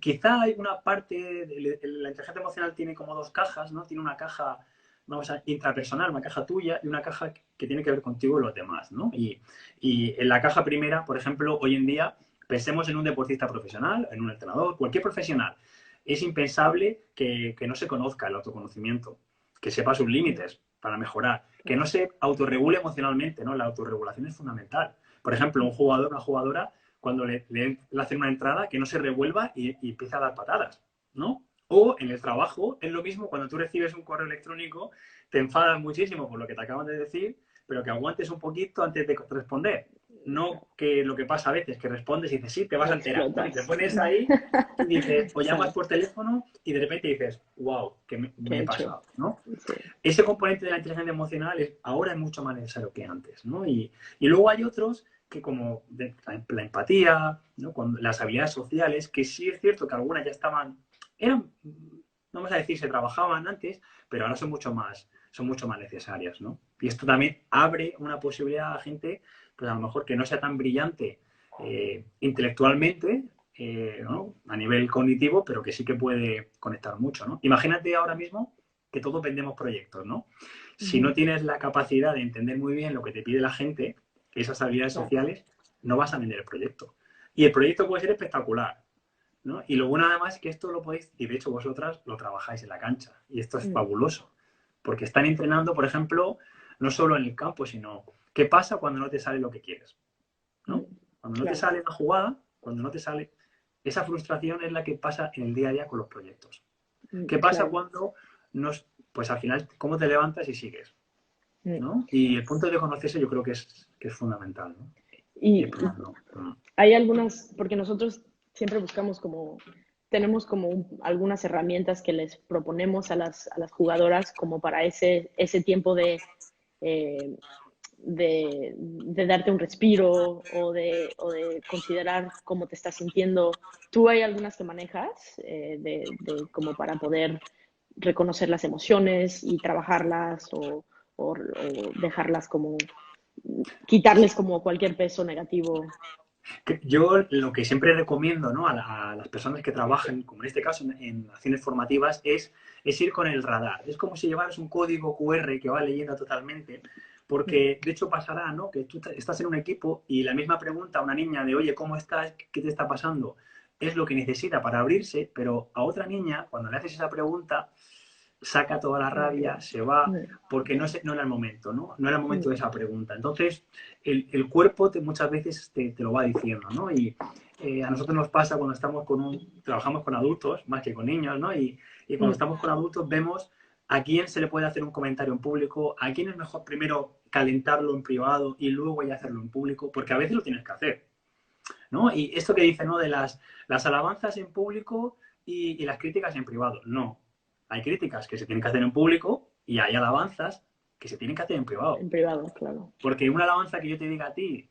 Quizá hay una parte, la inteligencia emocional tiene como dos cajas, ¿no? Tiene una caja, vamos a, intrapersonal, una caja tuya y una caja que tiene que ver contigo y los demás, ¿no? Y en la caja primera, por ejemplo, hoy en día, pensemos en un deportista profesional, en un entrenador, cualquier profesional. Es impensable que no se conozca el autoconocimiento, que sepa sus límites para mejorar, que no se autorregule emocionalmente, ¿no? La autorregulación es fundamental. Por ejemplo, un jugador, una jugadora, cuando le hacen una entrada, que no se revuelva y empieza a dar patadas, ¿no? O en el trabajo, es lo mismo cuando tú recibes un correo electrónico, te enfadas muchísimo por lo que te acaban de decir, pero que aguantes un poquito antes de responder. No que lo que pasa a veces, que respondes y dices, sí, te vas a enterar, ¿no? Y te Explotas. pones ahí y dices, o llamas Claro, por teléfono y de repente dices, wow, que ¿qué me he he hecho? pasado, ¿no? Sí. Ese componente de la inteligencia emocional ahora es mucho más necesario que antes, ¿no? Y luego hay otros que como la empatía, ¿no? Las habilidades sociales, que sí es cierto que algunas ya eran, vamos a decir, se trabajaban antes, pero ahora son mucho más necesarias, ¿no? Y esto también abre una posibilidad a gente, pues a lo mejor que no sea tan brillante intelectualmente, ¿no? A nivel cognitivo, pero que sí que puede conectar mucho, ¿no? Imagínate ahora mismo que todos vendemos proyectos, ¿no? Si no Ujú. tienes la capacidad de entender muy bien lo que te pide la gente, esas habilidades Claro. sociales, no vas a vender el proyecto. Y el proyecto puede ser espectacular, ¿no? Y lo bueno además es que esto lo podéis, y de hecho vosotras lo trabajáis en la cancha, y esto es Mm. fabuloso, porque están entrenando, por ejemplo, no solo en el campo, sino qué pasa cuando no te sale lo que quieres, Mm. ¿no? Cuando no te Claro. sale una jugada, cuando no te sale, esa frustración es la que pasa en el día a día con los proyectos. ¿Qué pasa Claro. cuando nos, pues al final, cómo te levantas y sigues? Mm. ¿No? Y el punto de conocerse yo creo que es fundamental, ¿no? Y Y pues, no. hay algunas, porque nosotros siempre buscamos como, tenemos como algunas herramientas que les proponemos a las jugadoras como para ese tiempo eh, de darte un respiro o de considerar cómo te estás sintiendo. ¿Tú hay algunas que manejas como para poder reconocer las emociones y trabajarlas o dejarlas como, quitarles como cualquier peso negativo? Yo lo que siempre recomiendo, ¿no? A las personas que trabajan, como en este caso en acciones formativas, es ir con el radar. Es como si llevaras un código QR que va leyendo totalmente, porque de hecho pasará, ¿no? Que tú estás en un equipo y la misma pregunta a una niña de, oye, ¿cómo estás? ¿Qué te está pasando? Es lo que necesita para abrirse, pero a otra niña, cuando le haces esa pregunta, saca toda la rabia, se va, porque no era el momento, ¿no? No era el momento de esa pregunta. Entonces, el cuerpo muchas veces te lo va diciendo, ¿no? Y a nosotros nos pasa cuando estamos trabajamos con adultos, más que con niños, ¿no? Y cuando estamos con adultos vemos a quién se le puede hacer un comentario en público, a quién es mejor primero calentarlo en privado y luego ya hacerlo en público, porque a veces lo tienes que hacer, ¿no? Y esto que dice, ¿no? De las alabanzas en público y las críticas en privado. No. Hay críticas que se tienen que hacer en público y hay alabanzas que se tienen que hacer en privado. En privado, claro. Porque una alabanza que yo te diga a ti,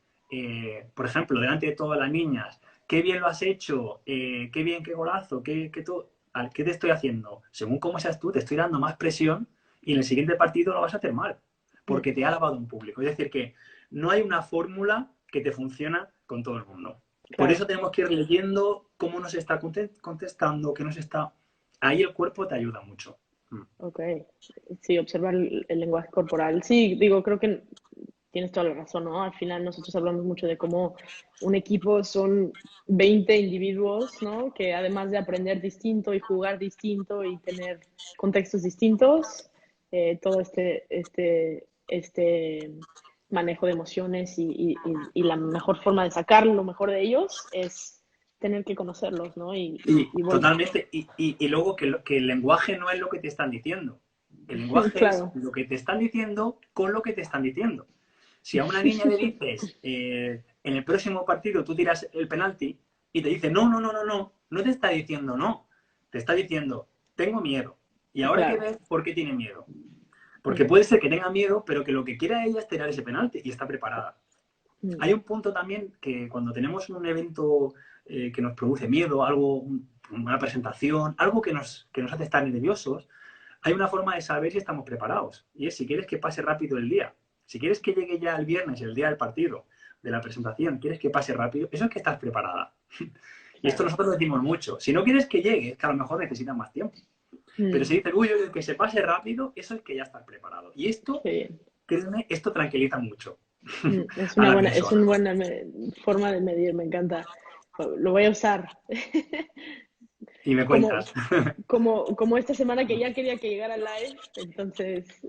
por ejemplo, delante de todas las niñas, qué bien lo has hecho, qué bien, qué golazo, qué te estoy haciendo. Según cómo seas tú, te estoy dando más presión y en el siguiente partido lo vas a hacer mal, porque te ha alabado un público. Es decir, que no hay una fórmula que te funciona con todo el mundo. Por Claro. eso tenemos que ir leyendo cómo nos está contestando, qué nos está... Ahí el cuerpo te ayuda mucho. Ok. Sí, observar el lenguaje corporal. Sí, digo, creo que tienes toda la razón, ¿no? Al final nosotros hablamos mucho de cómo un equipo son 20 individuos, ¿no? Que además de aprender distinto y jugar distinto y tener contextos distintos, todo este manejo de emociones y la mejor forma de sacar lo mejor de ellos es tener que conocerlos, ¿no? Y bueno, Totalmente. Y luego que el lenguaje no es lo que te están diciendo. El lenguaje es claro, lo que te están diciendo con lo que te están diciendo. Si a una niña le dices, en el próximo partido tú tiras el penalti y te dice, no, no, no, no, no, no te está diciendo no. Te está diciendo, tengo miedo. Y ahora hay que claro. ver por qué tiene miedo. Porque puede ser que tenga miedo, pero que lo que quiera ella es tirar ese penalti y está preparada. Hay un punto también que cuando tenemos un evento que nos produce miedo, algo, una presentación, algo que nos hace estar nerviosos, hay una forma de saber si estamos preparados. Y es si quieres que pase rápido el día. Si quieres que llegue ya el viernes, el día del partido, de la presentación, quieres que pase rápido, eso es que estás preparada. Y esto Claro. nosotros lo decimos mucho. Si no quieres que llegue, es que a lo mejor necesitas más tiempo. Pero si dices, uy, que se pase rápido, eso es que ya estás preparado. Y esto, Sí. créeme, esto tranquiliza mucho Es a una la buena, persona. forma de medir, me encanta. Lo voy a usar. Y me Como, cuentas. como esta semana que ya quería que llegara live, entonces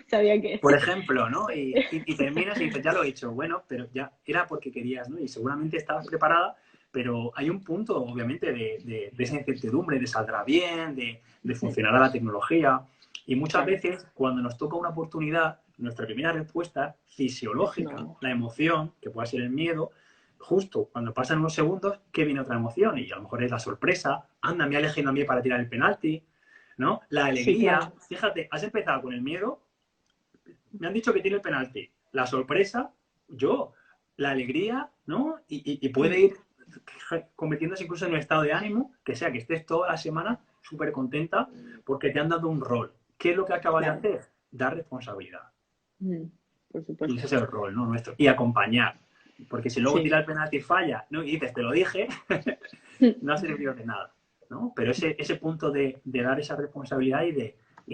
sabía que Por ejemplo, ¿no? Y terminas y dices, ya lo he hecho. Bueno, pero ya era porque querías, ¿no? Y seguramente estabas preparada, pero hay un punto, obviamente, de esa incertidumbre, de saldrá bien, de funcionará la tecnología. Y muchas claro, veces, cuando nos toca una oportunidad, nuestra primera respuesta es fisiológica, no. la emoción, que puede ser el miedo, justo cuando pasan unos segundos, ¿qué viene otra emoción? Y a lo mejor es la sorpresa, anda, me ha elegido a mí para tirar el penalti, ¿no? La Sí, alegría, claro. fíjate, has empezado con el miedo, me han dicho que tiene el penalti. La sorpresa, yo, la alegría, ¿no? Y puede ir convirtiéndose incluso en un estado de ánimo, que sea que estés toda la semana súper contenta porque te han dado un rol. ¿Qué es lo que acabas de Claro. hacer? Dar responsabilidad. Por Y ese supuesto. es el rol, ¿no? Nuestro. Y acompañar. Porque si luego tira Sí. el penalti y falla, ¿no? Y dices, te lo dije, no ha servido de nada, ¿no? Pero ese punto de dar esa responsabilidad y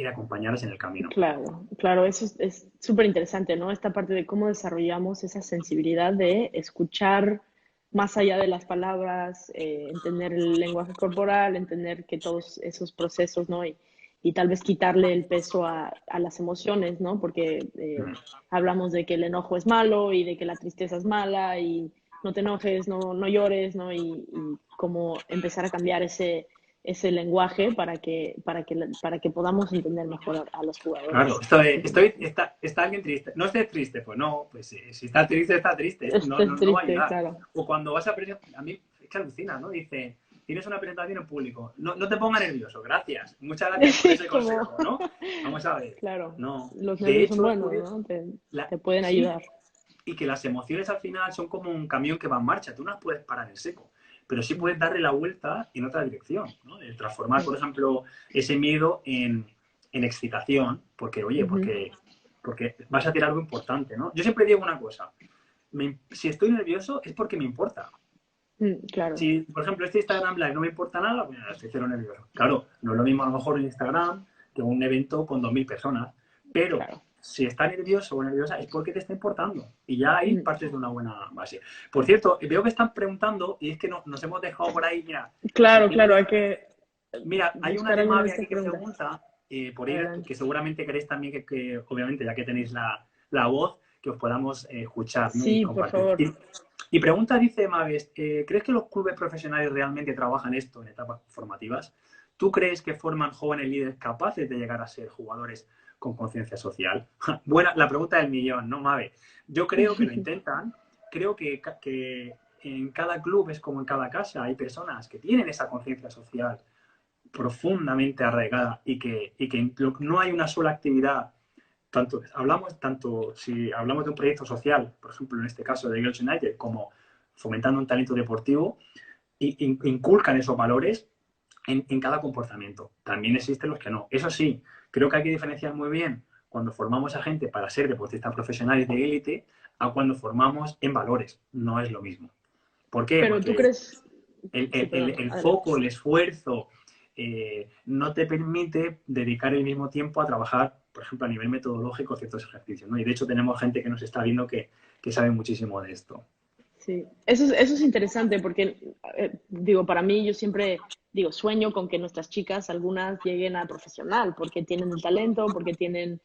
de acompañarles en el camino. Claro, claro, eso es súper interesante, ¿no? Esta parte de cómo desarrollamos esa sensibilidad de escuchar más allá de las palabras, entender el lenguaje corporal, entender que todos esos procesos, ¿no? Y tal vez quitarle el peso a las emociones, ¿no? Porque hablamos de que el enojo es malo y de que la tristeza es mala y no te enojes, no llores, ¿no? Y cómo empezar a cambiar ese lenguaje para que podamos entender mejor a los Claro, jugadores. está alguien triste. No estés triste, pues no, pues si está triste, está triste. No, Esto es no, no va a triste, ayudar. claro. O cuando vas a aprender, a mí, que alucina, ¿no? Dice, tienes una presentación en público, no te pongas nervioso, gracias. Muchas gracias por ese Como, consejo, ¿no? Vamos a ver. claro, No, los de nervios son hecho es buenos, curioso. ¿no? Te pueden Sí, ayudar. y que las emociones al final son como un camión que va en marcha. Tú no las puedes parar en seco, pero sí Mm, puedes darle la vuelta en otra dirección, ¿no? De transformar, mm, por ejemplo, ese miedo en excitación, porque, oye, ujú, porque vas a hacer algo importante, ¿no? Yo siempre digo una cosa, si estoy nervioso es porque me importa. claro, Si, por ejemplo, este Instagram Live no me importa nada, pues estoy cero nervioso. Claro, no es lo mismo a lo mejor un Instagram que un evento con 2.000 personas, pero claro. si está nervioso o nerviosa es porque te está importando. Y ya ahí Mm, partes de una buena base. Por cierto, veo que están preguntando y es que nos hemos dejado por ahí, mira, si claro, claro, quieres, hay que mira, hay una buscar de alguien Mave más que aquí que pregunta. pregunta, por ir, Adelante. que seguramente queréis también obviamente, ya que tenéis la voz, que os podamos escuchar, ¿no? Y Sí, por compartir. favor. Y pregunta, dice Maves, ¿crees que los clubes profesionales realmente trabajan esto en etapas formativas? ¿Tú crees que forman jóvenes líderes capaces de llegar a ser jugadores con conciencia social? Buena, la pregunta del millón, ¿no, Mave? Yo creo que lo intentan, creo que en cada club es como en cada casa, hay personas que tienen esa conciencia social profundamente arraigada y que no hay una sola actividad tanto si hablamos de un proyecto social, por ejemplo, en este caso de Girls United, como fomentando un talento deportivo, inculcan esos valores en cada comportamiento. También existen los que no. Eso sí, creo que hay que diferenciar muy bien cuando formamos a gente para ser deportistas profesionales de élite a cuando formamos en valores. No es lo mismo. ¿Por qué? Pero tú Porque crees, sí, perdón, el adelante. foco, el esfuerzo, no te permite dedicar el mismo tiempo a trabajar, por ejemplo, a nivel metodológico, ciertos ejercicios, ¿no? Y de hecho tenemos gente que nos está viendo que sabe muchísimo de esto. Sí, eso es interesante porque, digo, para mí yo siempre, digo, sueño con que nuestras chicas, algunas lleguen a profesional, porque tienen el talento, porque tienen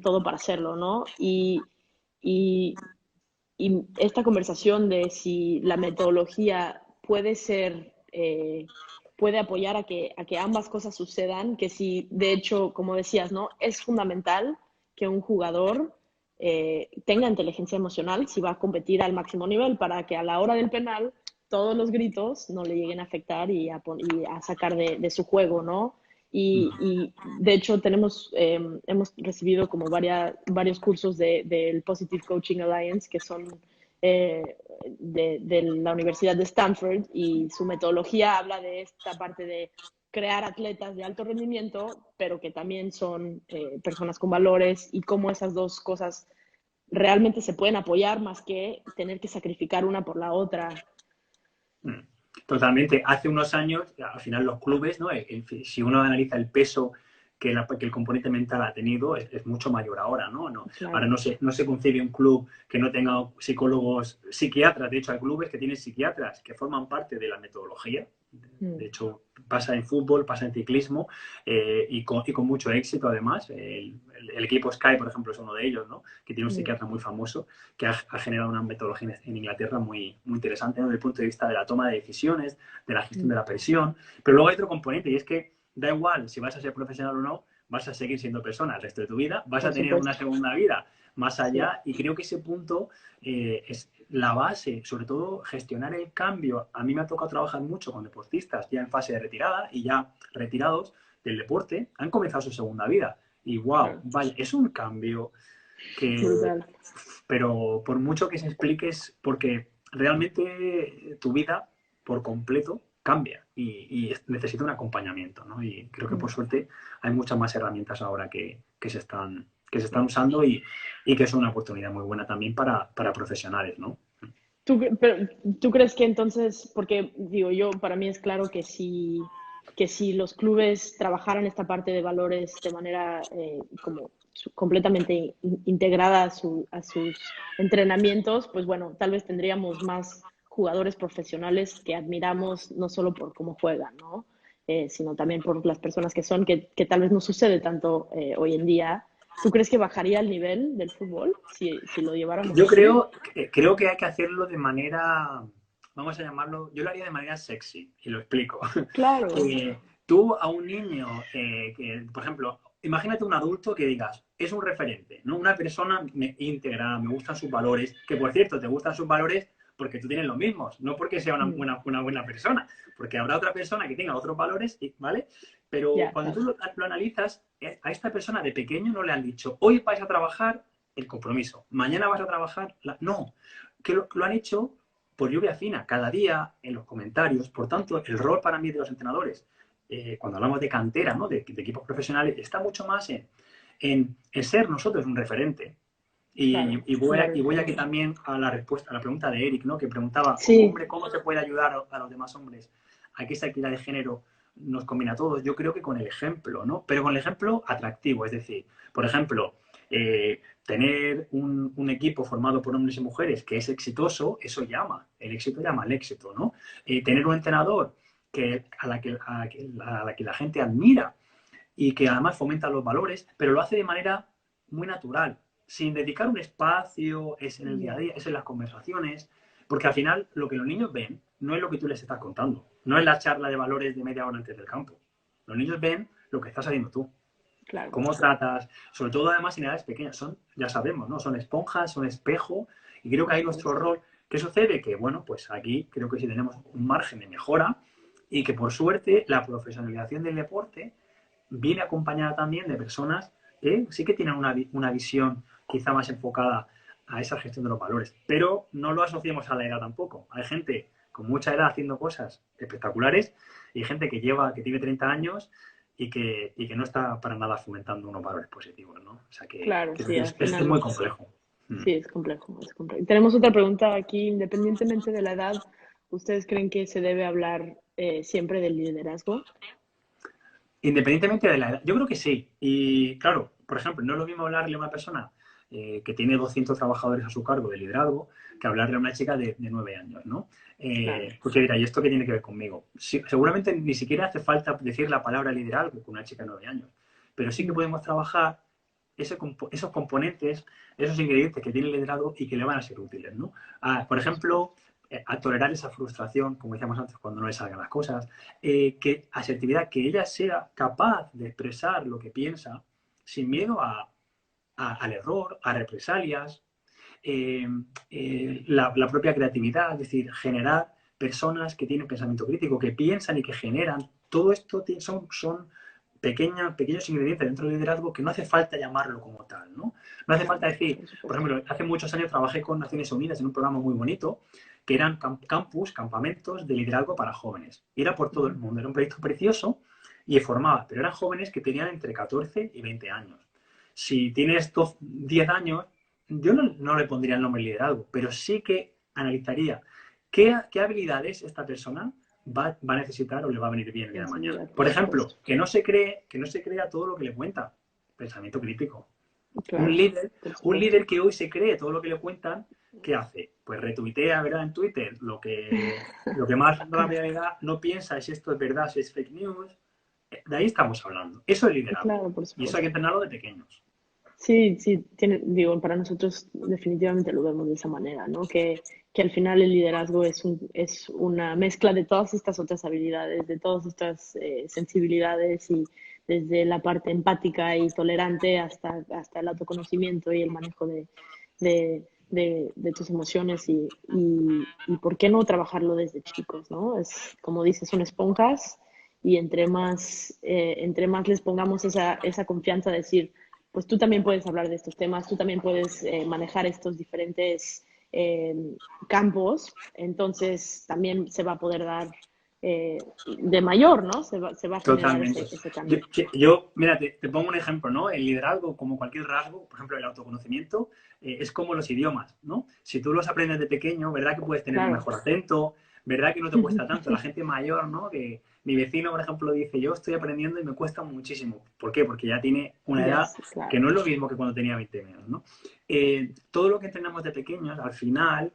todo para hacerlo, ¿no? Y, y esta conversación de si la metodología puede ser, puede apoyar a que ambas cosas sucedan, que si, de hecho, como decías, ¿no? Es fundamental que un jugador tenga inteligencia emocional si va a competir al máximo nivel para que a la hora del penal todos los gritos no le lleguen a afectar y a sacar de su juego, ¿no? De hecho hemos recibido como varios cursos del Positive Coaching Alliance que son de la Universidad de Stanford y su metodología habla de esta parte de crear atletas de alto rendimiento, pero que también son personas con valores y cómo esas dos cosas realmente se pueden apoyar más que tener que sacrificar una por la otra. Totalmente. Hace unos años, al final los clubes, ¿no? Si uno analiza el peso que el componente mental ha tenido, es mucho mayor ahora, ¿no? Ahora Claro. no se concibe un club que no tenga psicólogos, psiquiatras. De hecho, hay clubes que tienen psiquiatras que forman parte de la metodología. Mm. De hecho, pasa en fútbol, pasa en ciclismo y con mucho éxito además. El equipo Sky, por ejemplo, es uno de ellos, ¿no? Que tiene un Mm. psiquiatra muy famoso que ha generado una metodología en Inglaterra muy, muy interesante, ¿no? Desde el punto de vista de la toma de decisiones, de la gestión de Mm. la presión. Pero luego hay otro componente y es que da igual si vas a ser profesional o no, vas a seguir siendo persona el resto de tu vida, vas a Por tener una supuesto. segunda vida más Sí. allá y creo que ese punto es la base, sobre todo gestionar el cambio. A mí me ha tocado trabajar mucho con deportistas ya en fase de retirada y ya retirados del deporte, han comenzado su segunda vida. Y wow, Claro. vaya, es un cambio que, Brutal. pero por mucho que se explique es porque realmente tu vida por completo cambia y necesita un acompañamiento, ¿no? Y creo que Mm. por suerte hay muchas más herramientas ahora que se están usando y que es una oportunidad muy buena también para profesionales, ¿no? Pero, ¿tú crees que entonces, porque digo yo, para mí es claro que si los clubes trabajaran esta parte de valores de manera como completamente integrada a sus entrenamientos, pues bueno, tal vez tendríamos más jugadores profesionales que admiramos no solo por cómo juegan, ¿no? Sino también por las personas que son, que tal vez no sucede tanto hoy en día. ¿Tú crees que bajaría el nivel del fútbol si lo lleváramos Yo así? creo que hay que hacerlo de manera, vamos a llamarlo, yo lo haría de manera sexy, y lo explico. Claro. Tú a un niño, por ejemplo, imagínate un adulto que digas, es un referente, ¿no? Una persona íntegra, me gustan sus valores, que por cierto, te gustan sus valores porque tú tienes los mismos, no porque sea una buena persona, porque habrá otra persona que tenga otros valores, ¿vale? Pero Ya, cuando claro. tú lo analizas, a esta persona de pequeño no le han dicho, hoy vais a trabajar el compromiso, mañana vas a trabajar... No, que lo han hecho por lluvia fina, cada día, en los comentarios. Por tanto, el rol para mí de los entrenadores, cuando hablamos de cantera, ¿no? de equipos profesionales, está mucho más en ser nosotros un referente. Claro, Y voy claro. aquí también a la respuesta, a la pregunta de Eric, ¿no? Que preguntaba, como Sí, hombre, ¿cómo se puede ayudar a los demás hombres a que esa equidad de género nos combina a todos? Yo creo que con el ejemplo, ¿no? Pero con el ejemplo atractivo, es decir, por ejemplo, tener un equipo formado por hombres y mujeres que es exitoso, eso llama, el éxito llama al éxito, ¿no? Tener un entrenador a la que la gente admira y que además fomenta los valores, pero lo hace de manera muy natural, sin dedicar un espacio, es en el día a ya, día, es en las conversaciones, porque al final lo que los niños ven no es lo que tú les estás contando, no es la charla de valores de media hora antes del campo. Los niños ven lo que estás haciendo tú, claro. cómo tratas, sobre todo además en edades pequeñas, son, ya sabemos, ¿no? Son esponjas, son espejo, y creo que ahí Eso nuestro es. rol, ¿qué sucede? Que bueno, pues aquí creo que sí tenemos un margen de mejora y que por suerte la profesionalización del deporte viene acompañada también de personas que sí que tienen una visión quizá más enfocada a esa gestión de los valores, pero no lo asociemos a la edad tampoco. Hay gente con mucha edad haciendo cosas espectaculares y gente que tiene 30 años y que no está para nada fomentando unos valores positivos, ¿no? O sea Claro, que sí, al es muy final complejo. Mm. sí, es complejo, es complejo. Tenemos otra pregunta aquí, independientemente de la edad, ¿ustedes creen que se debe hablar siempre del liderazgo? Independientemente de la edad, yo creo que sí. Y claro, por ejemplo, no es lo mismo hablarle a una persona que tiene 200 trabajadores a su cargo de liderazgo que hablarle a una chica de 9 años, ¿no? Claro, Porque dirá, ¿y esto qué tiene que ver conmigo? Sí, seguramente ni siquiera hace falta decir la palabra liderazgo con una chica de 9 años, pero sí que ya, podemos trabajar esos componentes, esos ingredientes que tiene el liderazgo y que le van a ser útiles, ¿no? Por ejemplo, a tolerar esa frustración, como decíamos antes, cuando no le salgan las cosas, que asertividad, que ella sea capaz de expresar lo que piensa sin miedo al error, a represalias, la propia creatividad, es decir, generar personas que tienen pensamiento crítico, que piensan y que generan. Todo esto son pequeños ingredientes dentro del liderazgo que no hace falta llamarlo como tal, ¿no? No hace falta claro, decir, por por supuesto. ejemplo, hace muchos años trabajé con Naciones Unidas en un programa muy bonito que eran campamentos de liderazgo para jóvenes. Y era por todo el Ujú. mundo, era un proyecto precioso y formaba, pero eran jóvenes que tenían entre 14 y 20 años. Si tienes 10 años, yo no le pondría el nombre liderazgo, pero sí que analizaría qué habilidades esta persona va a necesitar o le va a venir bien el día En de su mañana. vida, por Por ejemplo, supuesto. que no se crea todo lo que le cuenta. Pensamiento crítico. Un Claro, líder, por un supuesto. líder que hoy se cree todo lo que le cuentan, ¿qué hace? Pues retuitea, ¿verdad? En Twitter lo que más rápido le da, no piensa si esto es verdad, si es fake news. De ahí estamos hablando. Eso es liderazgo. Claro, por Y eso hay que supuesto. entrenarlo de pequeños. Sí, sí, digo, para nosotros definitivamente lo vemos de esa manera, ¿no? Que al final el liderazgo es una mezcla de todas estas otras habilidades, de todas estas sensibilidades y desde la parte empática y tolerante hasta el autoconocimiento y el manejo de tus emociones y por qué no trabajarlo desde chicos, ¿no? Es, como dices, son esponjas y entre más les pongamos esa confianza de decir, pues tú también puedes hablar de estos temas, tú también puedes manejar estos diferentes eh, campos, entonces también se va a poder dar de mayor, ¿no? Se va a generar Totalmente. ese Yo, cambio. mira, te pongo un ejemplo, ¿no? El liderazgo, como cualquier rasgo, por ejemplo, el autoconocimiento, es como los idiomas, ¿no? Si tú los aprendes de pequeño, ¿verdad que puedes tener un Claro. mejor acento? ¿Verdad que no te cuesta tanto? La gente mayor, ¿no? Que mi vecino, por ejemplo, dice, yo estoy aprendiendo y me cuesta muchísimo. ¿Por qué? Porque ya tiene una Ya, edad sí, que claro. no es lo mismo que cuando tenía 20 años, ¿no? Todo lo que entrenamos de pequeños, al final,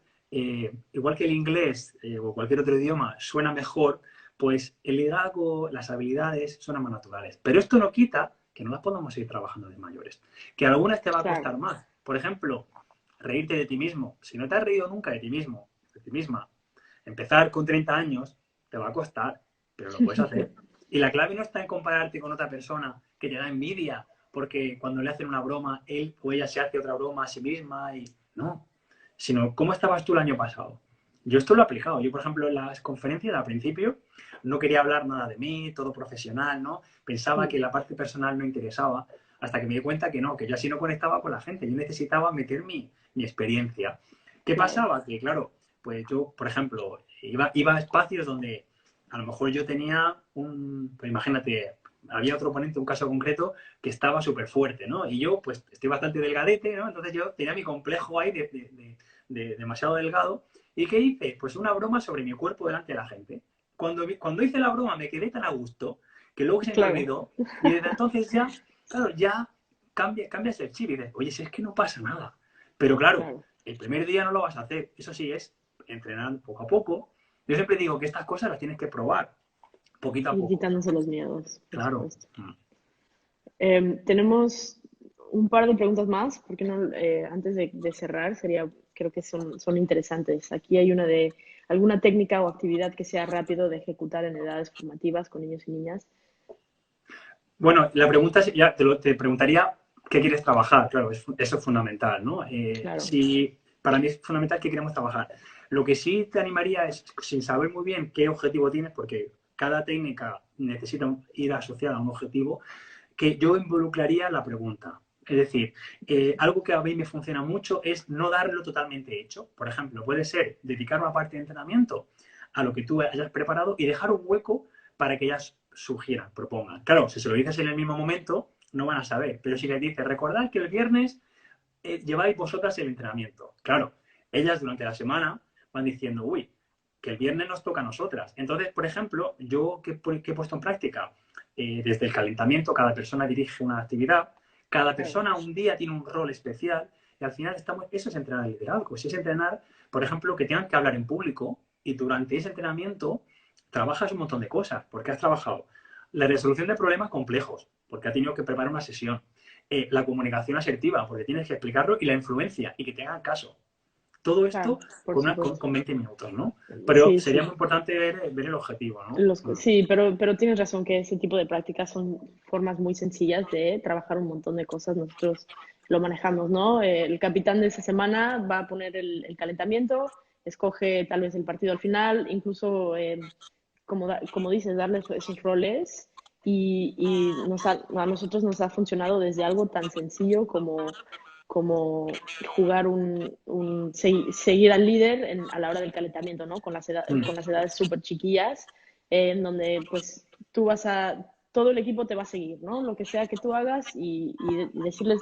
igual que el inglés o cualquier otro idioma, suena mejor pues el liderazgo, las habilidades son más naturales. Pero esto no quita que no las podamos seguir trabajando de mayores. Que algunas te va a Claro. costar más. Por ejemplo, reírte de ti mismo. Si no te has reído nunca de ti mismo, de ti misma, empezar con 30 años te va a costar, pero lo puedes hacer. Y la clave no está en compararte con otra persona que te da envidia, porque cuando le hacen una broma, él o ella se hace otra broma a sí misma y no, sino cómo estabas tú el año pasado. Yo esto lo he aplicado. Yo, por ejemplo, en las conferencias al principio no quería hablar nada de mí, todo profesional, ¿no? Pensaba que la parte personal no interesaba, hasta que me di cuenta que no, que yo así no conectaba con la gente. Yo necesitaba meter mi experiencia. ¿Qué Claro, pasaba? Que, claro, pues yo, por ejemplo, iba a espacios donde a lo mejor yo tenía pues imagínate, había otro ponente, un caso concreto, que estaba súper fuerte, ¿no? Y yo, pues, estoy bastante delgadete, ¿no? Entonces yo tenía mi complejo ahí de demasiado delgado. ¿Y qué hice? Pues una broma sobre mi cuerpo delante de la gente. Cuando hice la broma me quedé tan a gusto que luego se me claro, olvidó y desde entonces ya, claro, ya cambias el chip y dices, oye, si es que no pasa nada. Pero claro, claro. el primer día no lo vas a hacer. Eso sí, es entrenar poco a poco. Yo siempre digo que estas cosas las tienes que probar poquito a Ir poco. quitándose los miedos, por Claro. supuesto. Tenemos un par de preguntas más, porque no, antes de cerrar, creo que son interesantes. Aquí hay una de alguna técnica o actividad que sea rápido de ejecutar en edades formativas con niños y niñas. Bueno, la pregunta es, ya te preguntaría qué quieres trabajar, claro, eso es fundamental, ¿no? Claro, Si para mí es fundamental qué queremos trabajar. Lo que sí te animaría es, sin saber muy bien qué objetivo tienes, porque cada técnica necesita ir asociada a un objetivo, que yo involucraría la pregunta. Es decir, algo que a mí me funciona mucho es no darlo totalmente hecho. Por ejemplo, puede ser dedicar una parte de entrenamiento a lo que tú hayas preparado y dejar un hueco para que ellas sugieran, propongan. Claro, si se lo dices en el mismo momento, no van a saber. Pero si les dices, recordad que el viernes lleváis vosotras el entrenamiento. Claro, ellas durante la semana van diciendo, uy, que el viernes nos toca a nosotras. Entonces, por ejemplo, yo que he puesto en práctica, desde el calentamiento, cada persona dirige una actividad, cada claro, persona un día tiene un rol especial y al final eso es entrenar el liderazgo. Si es entrenar, por ejemplo, que tengan que hablar en público y durante ese entrenamiento trabajas un montón de cosas, porque has trabajado la resolución de problemas complejos, porque ha tenido que preparar una sesión, la comunicación asertiva, porque tienes que explicarlo, y la influencia, y que te hagan caso. Todo claro, esto por supuesto. con 20 minutos, ¿no? Pero Sí, sería sí. muy importante ver el objetivo, ¿no? Sí, pero tienes razón que ese tipo de prácticas son formas muy sencillas de trabajar un montón de cosas. Nosotros lo manejamos, ¿no? El capitán de esa semana va a poner el calentamiento, escoge tal vez el partido al final, incluso, como dices, darle esos roles a nosotros nos ha funcionado desde algo tan sencillo como jugar seguir al líder a la hora del calentamiento, ¿no? Con las edades súper chiquillas, en donde pues todo el equipo te va a seguir, ¿no? Lo que sea que tú hagas y decirles,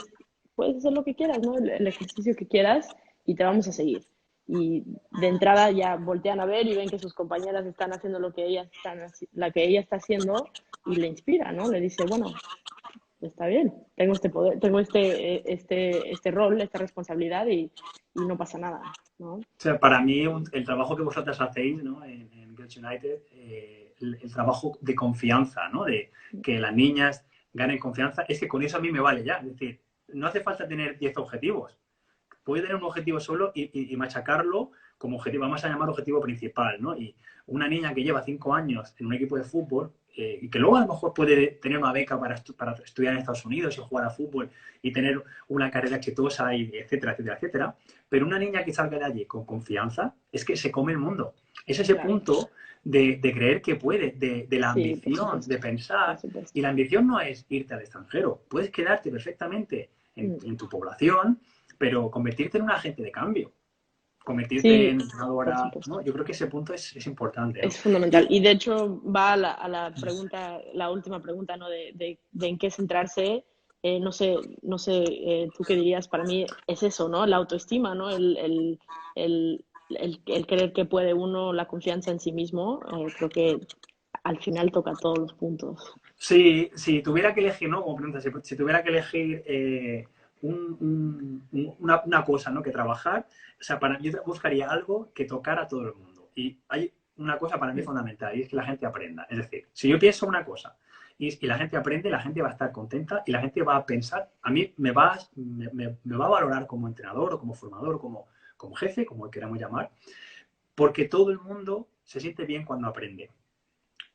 puedes hacer lo que quieras, ¿no? El ejercicio que quieras y te vamos a seguir. Y de entrada ya voltean a ver y ven que sus compañeras están haciendo la que ella está haciendo y le inspira, ¿no? Le dice, bueno, está bien, tengo este poder, tengo este rol, esta responsabilidad y no pasa nada, ¿no? O sea, para mí, el trabajo que vosotras hacéis, ¿no? En Girls United, el trabajo de confianza, ¿no? De que las niñas ganen confianza, es que con eso a mí me vale ya. Es decir, no hace falta tener 10 objetivos. Puede tener un objetivo solo y machacarlo como objetivo, vamos a llamar objetivo principal, ¿no? Y una niña que lleva 5 años en un equipo de fútbol y que luego a lo mejor puede tener una beca para estudiar en Estados Unidos y jugar a fútbol y tener una carrera exitosa, y etcétera, etcétera, etcétera. Pero una niña que salga de allí con confianza es que se come el mundo. Es ese Claro, punto de creer que puede, de la sí, por ambición, de supuesto, por pensar. Y supuesto. la ambición no es irte al extranjero. Puedes quedarte perfectamente en tu población, pero convertirte en un agente de cambio, convertirte en Sí, por entrenadora, supuesto. ¿no? Yo creo que ese punto es importante, ¿no? Es fundamental. Y de hecho va a la pregunta, la última pregunta, ¿no? De en qué centrarse. No sé, tú qué dirías, para mí es eso, ¿no? La autoestima, ¿no? El creer que puede uno, la confianza en sí mismo, creo que al final toca todos los puntos. Sí, si tuviera que elegir, ¿no? Como pregunta, si tuviera que elegir una cosa, ¿no? Que trabajar, o sea, yo buscaría algo que tocara a todo el mundo. Y hay una cosa para mí fundamental y es que la gente aprenda. Es decir, si yo pienso una cosa y la gente aprende, la gente va a estar contenta y la gente va a pensar, a mí me va a valorar como entrenador o como formador, como jefe, como queramos llamar, porque todo el mundo se siente bien cuando aprende.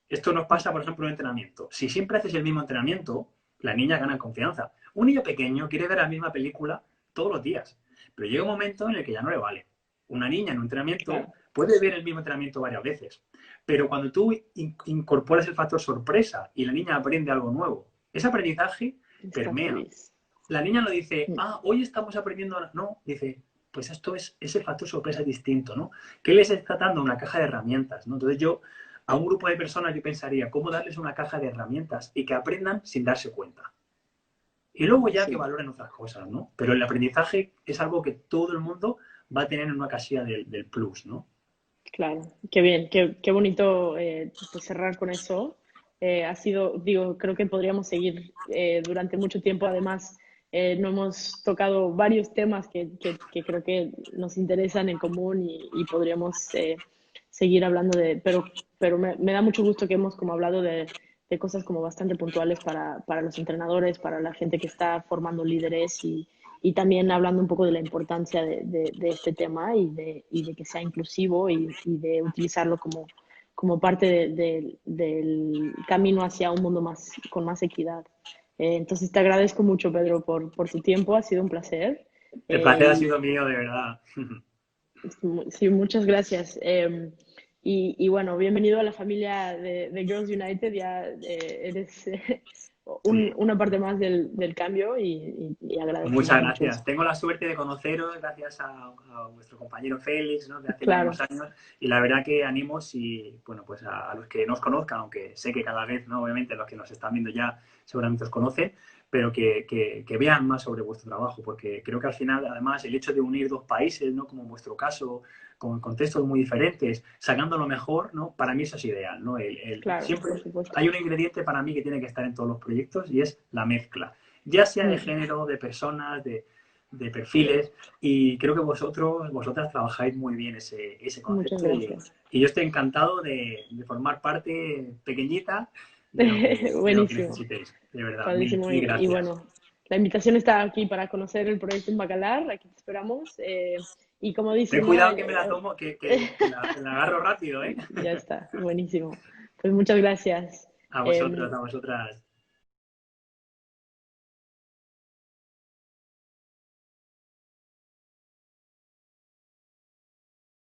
Esto nos pasa, por ejemplo, en un entrenamiento. Si siempre haces el mismo entrenamiento, la niña gana confianza. Un niño pequeño quiere ver la misma película todos los días, pero llega un momento en el que ya no le vale. Una niña en un entrenamiento Claro, puede ver el mismo entrenamiento varias veces, pero cuando tú incorporas el factor sorpresa y la niña aprende algo nuevo, ese aprendizaje Está permea. feliz. La niña no dice, Mm, hoy estamos aprendiendo, no, dice, pues esto es, ese factor sorpresa distinto, ¿no? ¿Qué les está dando? Una caja de herramientas, ¿no? Entonces yo, a un grupo de personas, yo pensaría, ¿cómo darles una caja de herramientas y que aprendan sin darse cuenta? Y luego ya que sí. valoren otras cosas, ¿no? Pero el aprendizaje es algo que todo el mundo va a tener en una casilla del plus, ¿no? Claro, qué bien, qué bonito pues cerrar con eso. Ha sido, digo, creo que podríamos seguir durante mucho tiempo. Además, no hemos tocado varios temas que creo que nos interesan en común y podríamos seguir hablando pero me da mucho gusto que hemos como hablado de cosas como bastante puntuales para los entrenadores, para la gente que está formando líderes y también hablando un poco de la importancia de este tema y de que sea inclusivo y de utilizarlo como parte del camino hacia un mundo con más equidad. Entonces te agradezco mucho, Pedro, por tu tiempo, ha sido un placer. El placer ha Y sido mío, de verdad. sí, muchas gracias. Y bueno, bienvenido a la familia de Girls United, ya eres Sí. una parte más del cambio y agradecemos Muchas mucho eso. gracias. Tengo la suerte de conoceros gracias a vuestro compañero Félix, ¿no? De hace ya Claro, unos años. Y la verdad que animo si, bueno, pues a los que nos conozcan, aunque sé que cada vez, ¿no? Obviamente los que nos están viendo ya seguramente os conocen, pero que vean más sobre vuestro trabajo, porque creo que al final, además, el hecho de unir dos países, ¿no? Como en vuestro caso, con contextos muy diferentes, sacando lo mejor, ¿no? Para mí eso es ideal, ¿no? claro, Siempre por supuesto. hay un ingrediente para mí que tiene que estar en todos los proyectos y es la mezcla, ya sea de Mm, género, de personas, de perfiles, y creo que vosotras trabajáis muy bien ese muchas concepto gracias. y yo estoy encantado de formar parte pequeñita de lo que Buenísimo, necesitéis. De verdad, mil, padrísimo. mil Y gracias. bueno, la invitación está aquí para conocer el proyecto en Bacalar, aquí te esperamos. Y como Ten dicen, ¿no? cuidado que me la tomo, que la agarro rápido, ¿eh? Ya está, buenísimo. Pues muchas gracias. A vosotros, a vosotras.